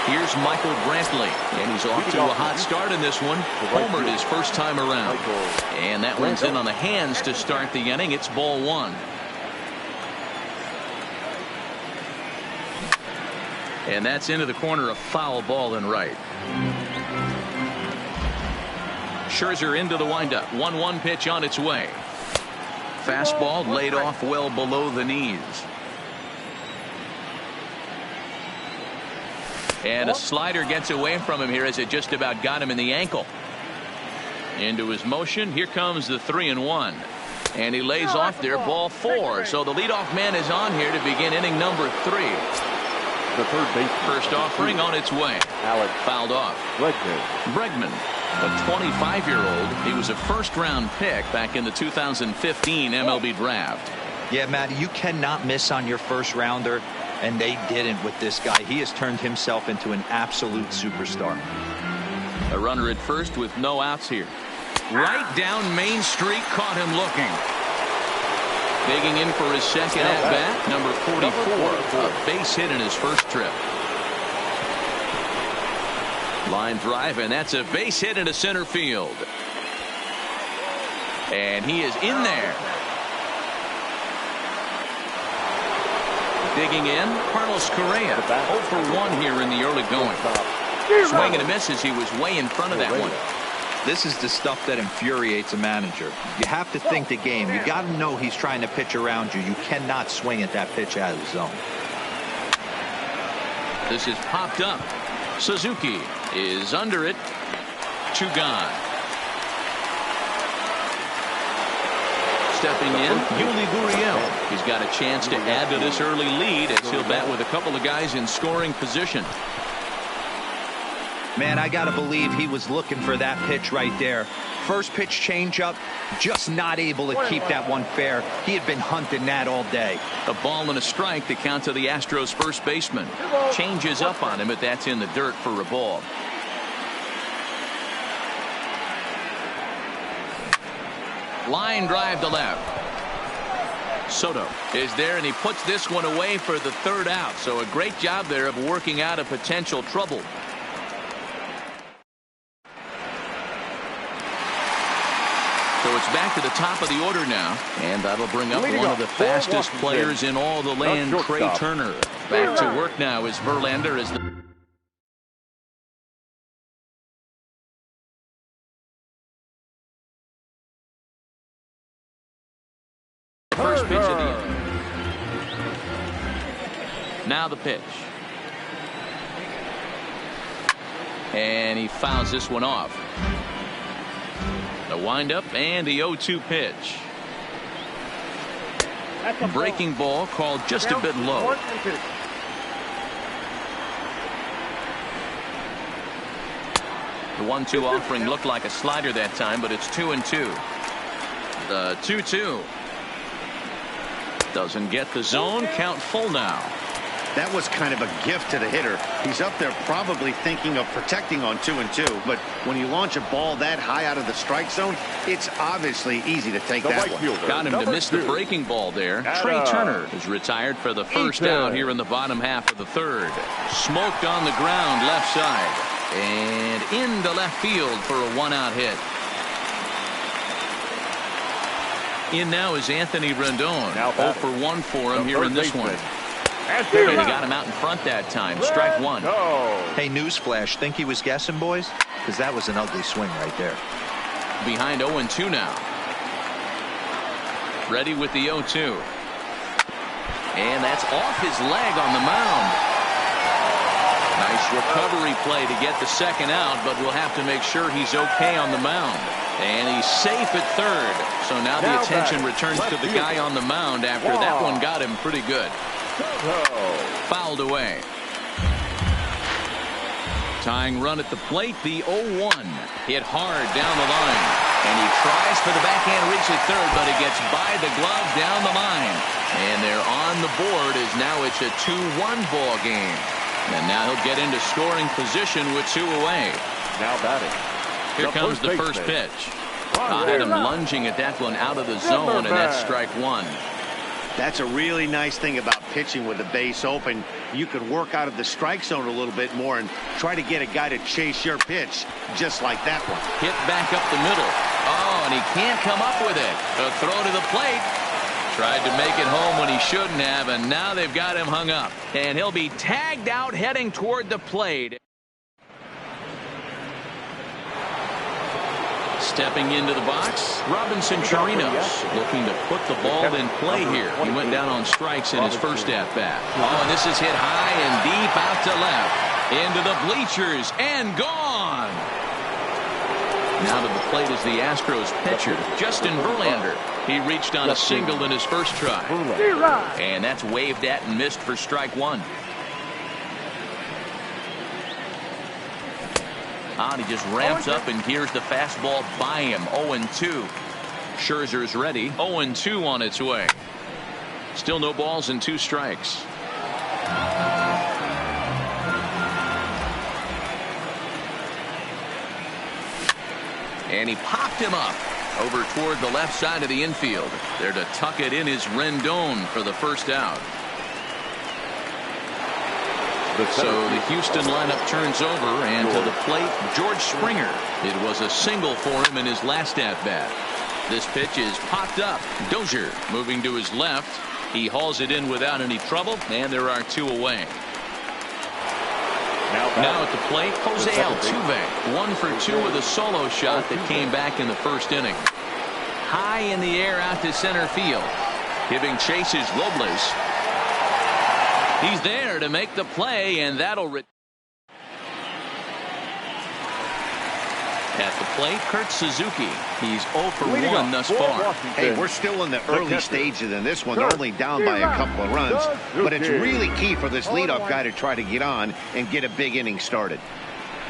Here's Michael Brantley, and he's off to a hot start in this one. Homered his first time around. And that one's in on the hands to start the inning. It's ball 1. And that's into the corner, a foul ball and right. Scherzer into the windup. 1-1 pitch on its way. Fastball laid off well below the knees. And a slider gets away from him here as it just about got him in the ankle. Into his motion. Here comes the 3-1. And he lays off there, ball 4. So the leadoff man is on here to begin inning number 3. The third base. First offering on its way. Alex. Fouled off. Bregman, a 25-year-old. He was a first-round pick back in the 2015 MLB draft. Yeah, Matt, you cannot miss on your first rounder. And they didn't with this guy. He has turned himself into an absolute superstar. A runner at first with no outs here. Right down Main Street, caught him looking. Digging in for his second at bat, number 44. A base hit in his first trip. Line drive, and that's a base hit into center field. And he is in there. Digging in, Carlos Correa, 0 for 1 here in the early going. Swing and a miss as he was way in front of that one. This is the stuff that infuriates a manager. You have to think the game. You got to know he's trying to pitch around you. You cannot swing at that pitch out of the zone. This is popped up. Suzuki is under it. 2 gone. Stepping in, Yuli Gurriel. He's got a chance to add to this early lead as he'll bat with a couple of guys in scoring position. Man, I got to believe he was looking for that pitch right there. First pitch changeup, just not able to keep that one fair. He had been hunting that all day. A ball and a strike to count to the Astros first baseman. Changes up on him, but that's in the dirt for a ball. Line drive to left. Soto is there, and he puts this one away for the 3rd out. So a great job there of working out a potential trouble. So it's back to the top of the order now, and that'll bring up one of the fastest players in all the land, Trey Turner. Back to work now as Verlander is the first pitch of the inning. Now the pitch. And he fouls this one off. The windup and the 0-2 pitch. Breaking ball called just a bit low. The 1-2 offering looked like a slider that time, but it's 2-2. The 2-2. Doesn't get the zone. Count full now. That was kind of a gift to the hitter. He's up there probably thinking of protecting on 2-2, but when you launch a ball that high out of the strike zone, it's obviously easy to take that one. Got him to miss the breaking ball there. Trey Turner is retired for the first out here in the bottom half of the third. Smoked on the ground left side and into left field for a 1-out hit. In now is Anthony Rendon. 0 for 1 for him here in this one. And he got him out in front that time. Strike one. Hey, newsflash, think he was guessing, boys? Because that was an ugly swing right there. Behind 0-2 now. Ready with the 0-2. And that's off his leg on the mound. Nice recovery play to get the second out, but we'll have to make sure he's okay on the mound. And he's safe at third. So now the attention returns to the guy on the mound after that one got him pretty good. Fouled away. Tying run at the plate, the 0-1. Hit hard down the line. And he tries for the backhand reach at third, but he gets by the glove down the line. And they're on the board as now it's a 2-1 ball game. And now he'll get into scoring position with 2 away. Now batting. Here comes the first pitch. I had him lunging at that one out of the zone, and that's strike one. That's a really nice thing about pitching with the base open. You could work out of the strike zone a little bit more and try to get a guy to chase your pitch just like that one. Hit back up the middle. Oh, and he can't come up with it. A throw to the plate. Tried to make it home when he shouldn't have, and now they've got him hung up. And he'll be tagged out heading toward the plate. Stepping into the box, Robinson Chirinos looking to put the ball in play here. He went down on strikes in his first at-bat. Oh, and this is hit high and deep out to left. Into the bleachers and gone. Now to the plate is the Astros pitcher, Justin Verlander. He reached on a single in his first try. And that's waved at and missed for strike one. He just ramps up and gears the fastball by him. 0-2. Scherzer's ready. 0-2 on its way. Still no balls and 2 strikes. And he popped him up over toward the left side of the infield. There to tuck it in is Rendon for the first out. So the Houston lineup turns over, and to the plate, George Springer. It was a single for him in his last at-bat. This pitch is popped up. Dozier moving to his left. He hauls it in without any trouble, and there are 2 away. Now at the plate, Jose Altuve. 1 for 2 with a solo shot that came back in the first inning. High in the air out to center field. Giving chase is Robles. He's there to make the play, and that'll at the plate, Kurt Suzuki. He's 0 for 1 thus far. Hey, we're still in the early stages in this one. They're only down by a couple of runs, but it's really key for this leadoff guy to try to get on and get a big inning started.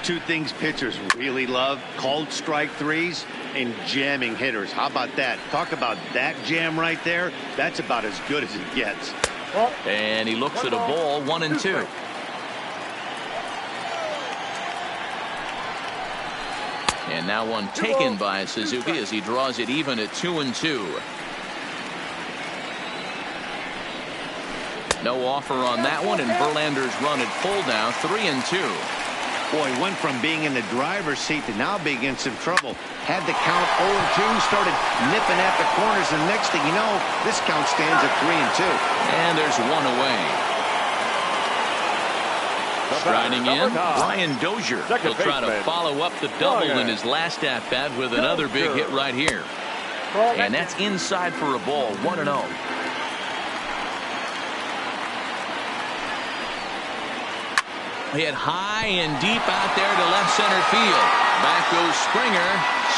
2 things pitchers really love: called strike threes and jamming hitters. How about that? Talk about that jam right there. That's about as good as it gets. And he looks at a ball, 1-2. And now one taken by Suzuki as he draws it even at 2-2. No offer on that one, and Verlander's run at full now, 3-2. Boy, went from being in the driver's seat to now being in some trouble. Had the count 0-2, started nipping at the corners, and next thing you know, this count stands at 3-2. And there's 1 away. Striding in, Brian Dozier. He'll try to follow up the double in his last at-bat with another big hit right here. And that's inside for a ball, 1-0. Hit high and deep out there to left center field. Back goes Springer,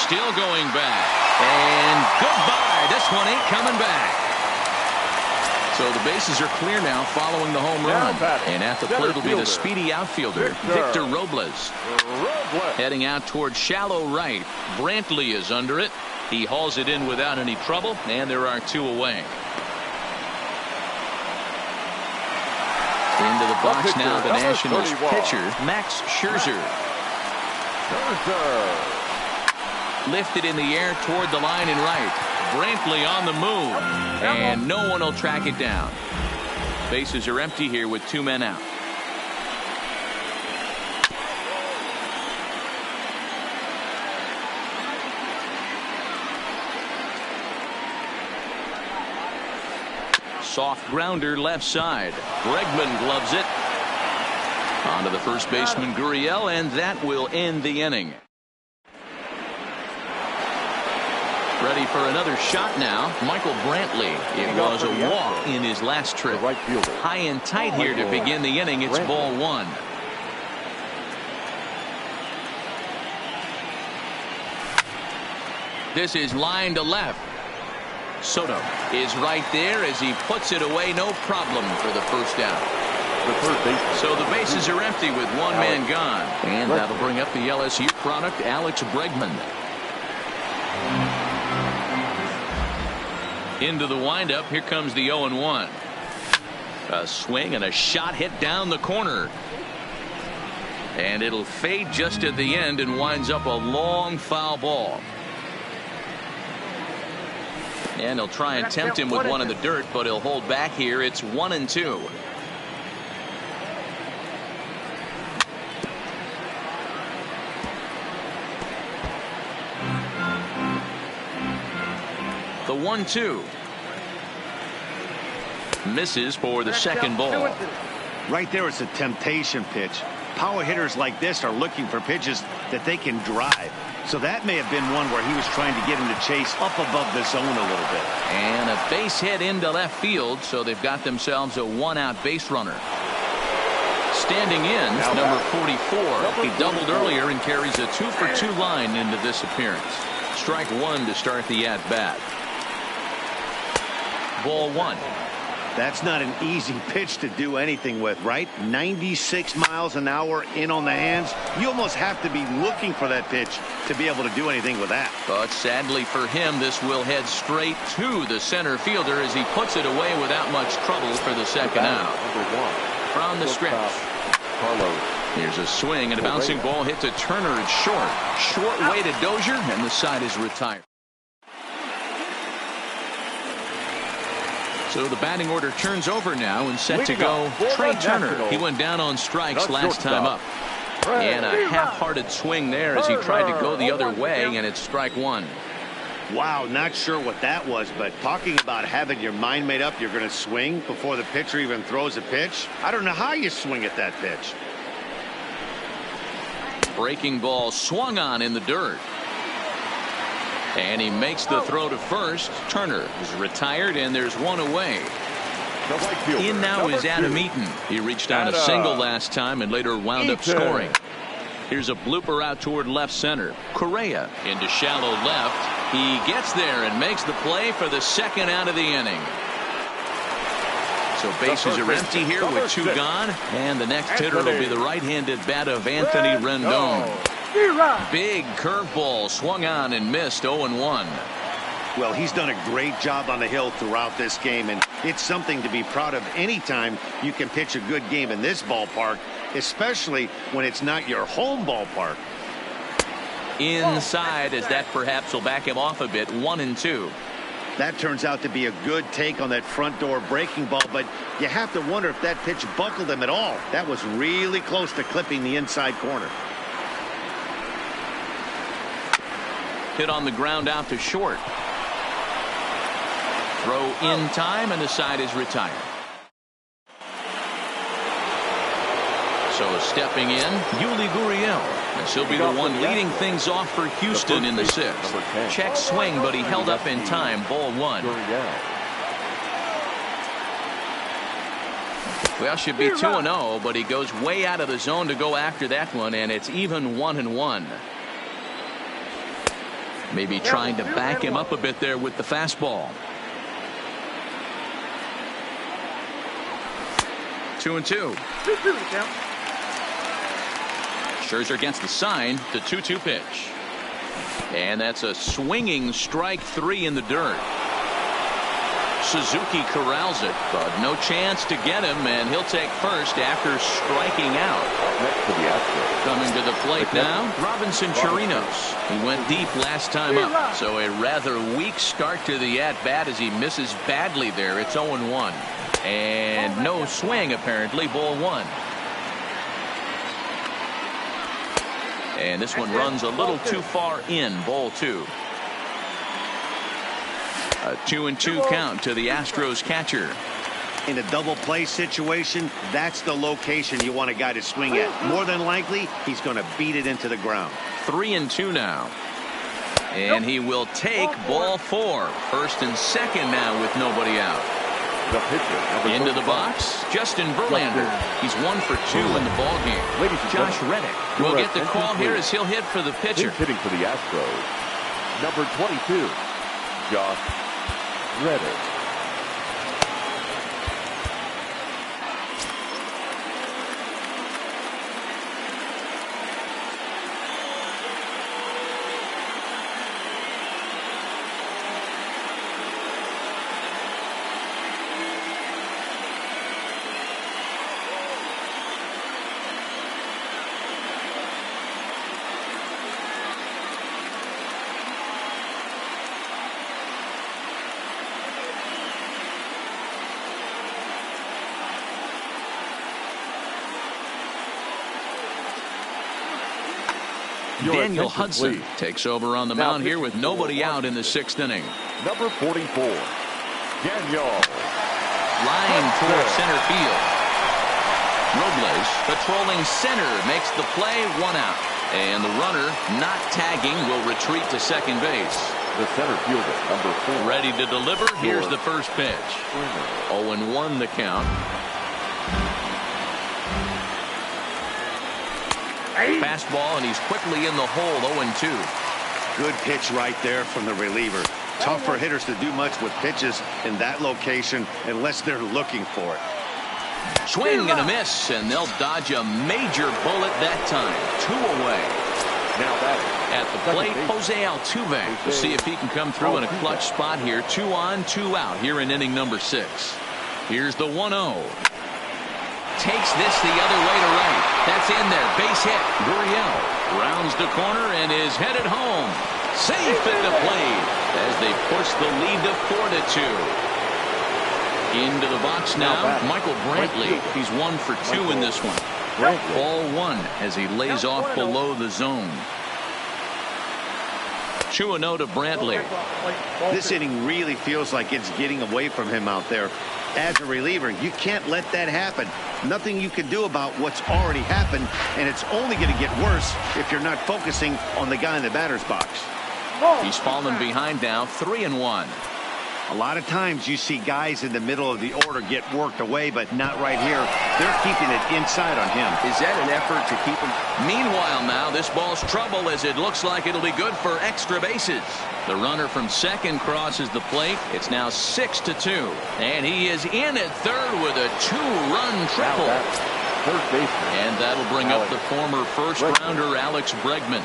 still going back. And goodbye. This one ain't coming back. So the bases are clear now following the home run. And at the plate will be the speedy outfielder, Victor Robles. Heading out toward shallow right. Brantley is under it. He hauls it in without any trouble, and there are 2 away. Into the box now, the Nationals pitcher, Max Scherzer. Lifted in the air toward the line and right. Brantley on the move, and no one will track it down. Bases are empty here with 2 men out. Soft grounder left side. Bregman gloves it. On to the first baseman, Gurriel, and that will end the inning. Ready for another shot now, Michael Brantley. It was a walk in his last trip. High and tight here to begin the inning. It's ball 1. This is line to left. Soto is right there as he puts it away, no problem for the first out. So the bases are empty with 1 man gone. And that'll bring up the LSU product, Alex Bregman. Into the windup. Here comes the 0-1. A swing and a shot hit down the corner. And it'll fade just at the end and winds up a long foul ball. And he'll try and tempt him with one in the dirt, but he'll hold back here. It's 1-2. The 1-2. Misses for the second ball. Right there, it's a temptation pitch. Power hitters like this are looking for pitches that they can drive. So that may have been one where he was trying to get him to chase up above the zone a little bit. And a base hit into left field, so they've got themselves a 1-out base runner. Standing in, number 44. He doubled earlier and carries a 2-for-2 line into this appearance. Strike 1 to start the at-bat. Ball 1. That's not an easy pitch to do anything with, right? 96 miles an hour in on the hands. You almost have to be looking for that pitch to be able to do anything with that. But sadly for him, this will head straight to the center fielder as he puts it away without much trouble for the second out. From the stretch. Here's a swing and a bouncing ball hit to Turner. It's short. Short way to Dozier, and the side is retired. So the batting order turns over now and set to go Trey Turner. He went down on strikes last time up. And a half-hearted swing there as he tried to go the other way, and it's strike 1. Wow, not sure what that was, but talking about having your mind made up you're going to swing before the pitcher even throws a pitch. I don't know how you swing at that pitch. Breaking ball swung on in the dirt. And he makes the throw to first. Turner is retired, and there's one away. In now is Adam Eaton. He reached on a single last time and later wound up scoring. Here's a blooper out toward left center. Correa into shallow left. He gets there and makes the play for the second out of the inning. So bases are empty here with 2 gone. And the next hitter will be the right-handed bat of Anthony Rendon. Big curveball swung on and missed. 0-1. Well, he's done a great job on the hill throughout this game, and it's something to be proud of anytime you can pitch a good game in this ballpark, especially when it's not your home ballpark. Inside, as that perhaps will back him off a bit. 1-2. That turns out to be a good take on that front door breaking ball, but you have to wonder if that pitch buckled him at all. That was really close to clipping the inside corner. Hit on the ground out to short. Throw in time, and the side is retired. So stepping in, Yuli Gurriel. This will be the one leading things off for Houston in the 6th. Check swing, but he held up in time. Ball 1. Well, should be 2-0, but he goes way out of the zone to go after that one, and it's even 1-1. Maybe trying to back him up a bit there with the fastball. 2-2. Scherzer gets the sign. The 2-2 pitch. And that's a swinging strike 3 in the dirt. Suzuki corrals it, but no chance to get him, and he'll take first after striking out. Coming to the plate now, Robinson Chirinos. He went deep last time up, so a rather weak start to the at-bat as he misses badly there. It's 0-1. And no swing, apparently, ball 1. And this one runs a little too far in, ball 2. A 2-2 count to the Astros catcher. In a double play situation, that's the location you want a guy to swing at. More than likely, he's going to beat it into the ground. 3-2 now. And he will take ball 4. First and second now with nobody out. The pitcher, into the box, Justin Verlander. He's 1 for 2 in the ball game. Josh Reddick will get the call here as he'll hit for the pitcher. Hitting for the Astros, number 22, Josh Reddick. Daniel Hudson takes over on the mound here with nobody out in the 6th inning. Number 44, Daniel. Line toward center field. Robles patrolling center makes the play, 1 out. And the runner not tagging will retreat to second base. The center fielder, number 4. Ready to deliver. Here's the first pitch. 0-1 the count. Fastball, and he's quickly in the hole. 0-2. Good pitch right there from the reliever. Tough for hitters to do much with pitches in that location unless they're looking for it. Swing and a miss, and they'll dodge a major bullet that time. 2 away. Now that at the plate, Jose Altuve. We'll see if he can come through in a clutch spot here. 2 on, 2 out here in inning number 6. Here's the 1-0. Takes this the other way to right. That's in there. Base hit. Gurriel rounds the corner and is headed home. Safe at the plate as they push the lead to 4-2. Into the box now, Michael Brantley. He's 1 for 2 in this one. Ball 1 as he lays off below the zone. 2-0 to Brantley. This inning really feels like it's getting away from him out there. As a reliever, you can't let that happen. Nothing you can do about what's already happened, and it's only going to get worse if you're not focusing on the guy in the batter's box. He's fallen behind now, 3-1. A lot of times you see guys in the middle of the order get worked away, but not right here. They're keeping it inside on him. Is that an effort to keep him? Meanwhile now, this ball's trouble as it looks like it'll be good for extra bases. The runner from second crosses the plate. It's now 6-2. And he is in at third with a 2-run triple. And that'll bring up the former first-rounder Alex Bregman.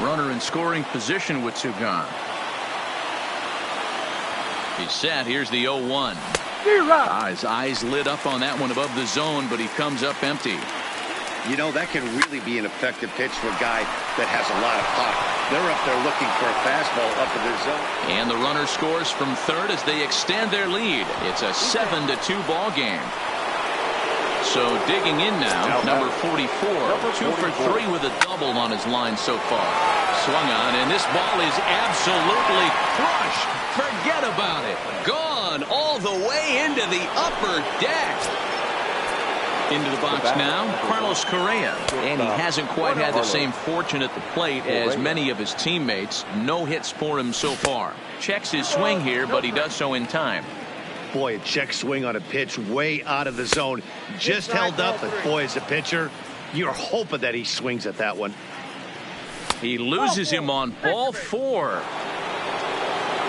Runner in scoring position with 2 gone. He's set. Here's the 0-1. His eyes lit up on that one above the zone, but he comes up empty. You know, that can really be an effective pitch for a guy that has a lot of pop. They're up there looking for a fastball up in the zone. And the runner scores from third as they extend their lead. It's a 7-2 ball game. So digging in now, number 44, 2 for 3 with a double on his line so far. Swung on, and this ball is absolutely crushed. Forget about it. Gone all the way into the upper deck. Into the box now, Carlos Correa. And he hasn't quite had the same fortune at the plate as many of his teammates. No hits for him so far. Checks his swing here, but he does so in time. Boy, a check swing on a pitch way out of the zone. Just held up, but boy, as a pitcher, you're hoping that he swings at that one. He loses him on ball 4.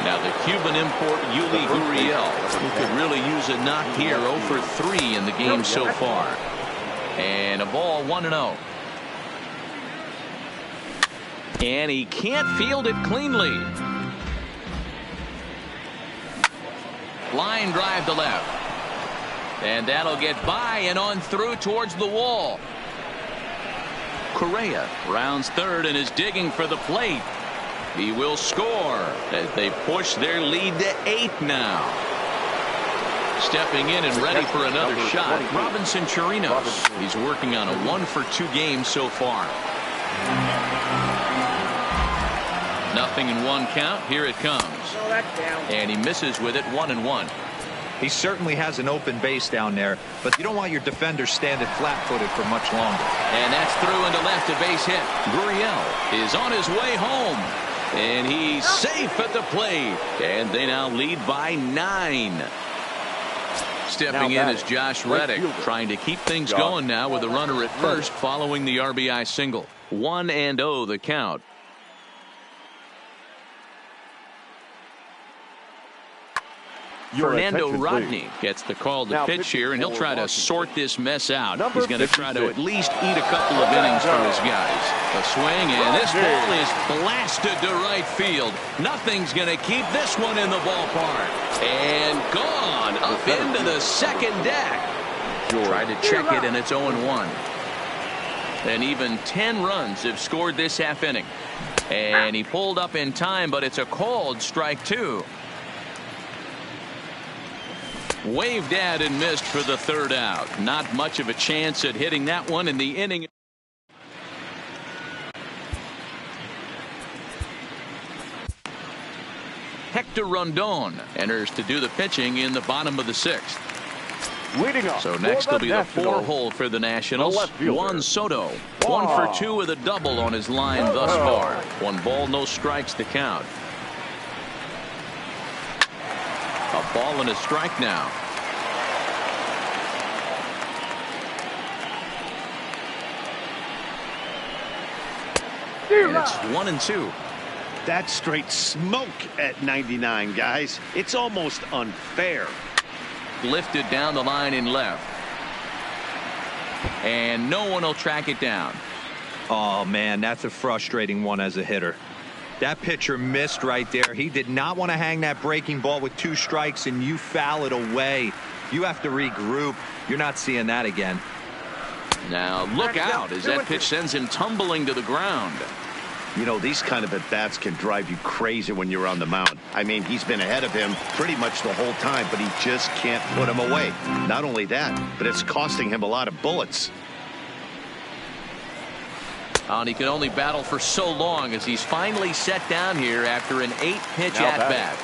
Now the Cuban import Yuli Gurriel, who could really use a knock here. 0 for 3 in the game so far. And a ball 1-0. And he can't field it cleanly. Line drive to left. And that'll get by and on through towards the wall. Correa rounds third and is digging for the plate. He will score as they push their lead to 8 now. Stepping in and ready for another shot, Robinson Chirinos. He's working on a 1 for 2 game so far. Nothing in 1 count. Here it comes. And he misses with it. 1-1. He certainly has an open base down there, but you don't want your defenders standing flat-footed for much longer. And that's through into left, a base hit. Gurriel is on his way home. And he's safe at the plate. And they now lead by 9. Stepping in is Josh Reddick, trying to keep things going now with a runner at first following the RBI single. 1-0 the count. Fernando Rodney gets the call to pitch here, and he'll try to sort this mess out. He's going to try to at least eat a couple of innings from his guys. A swing, and this ball is blasted to right field. Nothing's going to keep this one in the ballpark. And gone up into the second deck. Tried to check it, and it's 0-1. And even 10 runs have scored this half inning. And he pulled up in time, but it's a called strike 2. Waved at and missed for the 3rd out. Not much of a chance at hitting that one in the inning. Hector Rondon enters to do the pitching in the bottom of the 6th. Leading off. So next will be the 4-hole for the Nationals. Juan Soto. 1 for 2 with a double on his line thus far. 1 ball, no strikes to count. A ball and a strike now. And it's 1-2. That's straight smoke at 99, guys. It's almost unfair. Lifted down the line in left. And no one will track it down. Oh, man, that's a frustrating one as a hitter. That pitcher missed right there. He did not want to hang that breaking ball with 2 strikes, and you foul it away. You have to regroup. You're not seeing that again. Now look out as that pitch sends him tumbling to the ground. You know, these kind of at-bats can drive you crazy when you're on the mound. I mean, he's been ahead of him pretty much the whole time, but he just can't put him away. Not only that, but it's costing him a lot of bullets. And he can only battle for so long as he's finally set down here after an 8-pitch at-bat.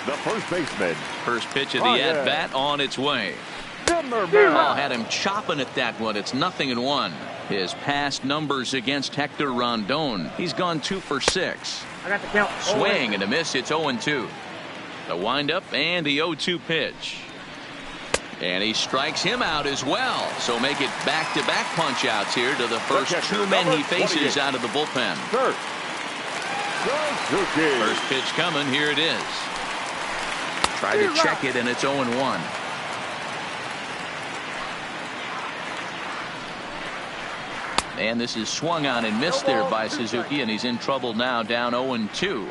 The first baseman. First pitch of the at-bat on its way. Oh, had him chopping at that one. It's 0-1. His past numbers against Hector Rondon. He's gone 2 for 6. I got the count. Swing and a miss. It's 0-2. The windup and the 0-2 pitch. And he strikes him out as well. So make it back-to-back punch-outs here to the first 2 men he faces out of the bullpen. First pitch coming. Here it is. Try to check it, and it's 0-1. And this is swung on and missed there by Suzuki, and he's in trouble now, down 0-2.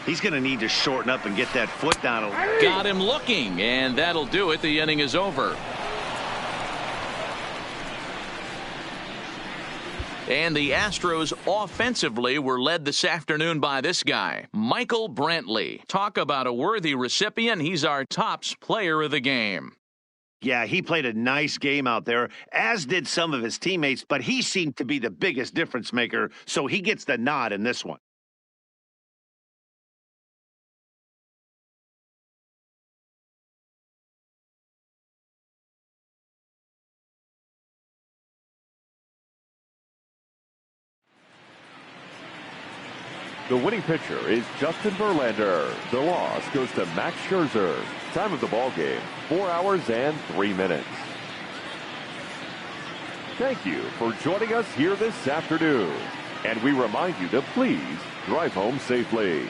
He's going to need to shorten up and get that foot down. Got him looking, and that'll do it. The inning is over. And the Astros offensively were led this afternoon by this guy, Michael Brantley. Talk about a worthy recipient. He's our tops player of the game. Yeah, he played a nice game out there, as did some of his teammates, but he seemed to be the biggest difference maker, so he gets the nod in this one. The winning pitcher is Justin Verlander. The loss goes to Max Scherzer. Time of the ball game, 4 hours and 3 minutes. Thank you for joining us here this afternoon. And we remind you to please drive home safely.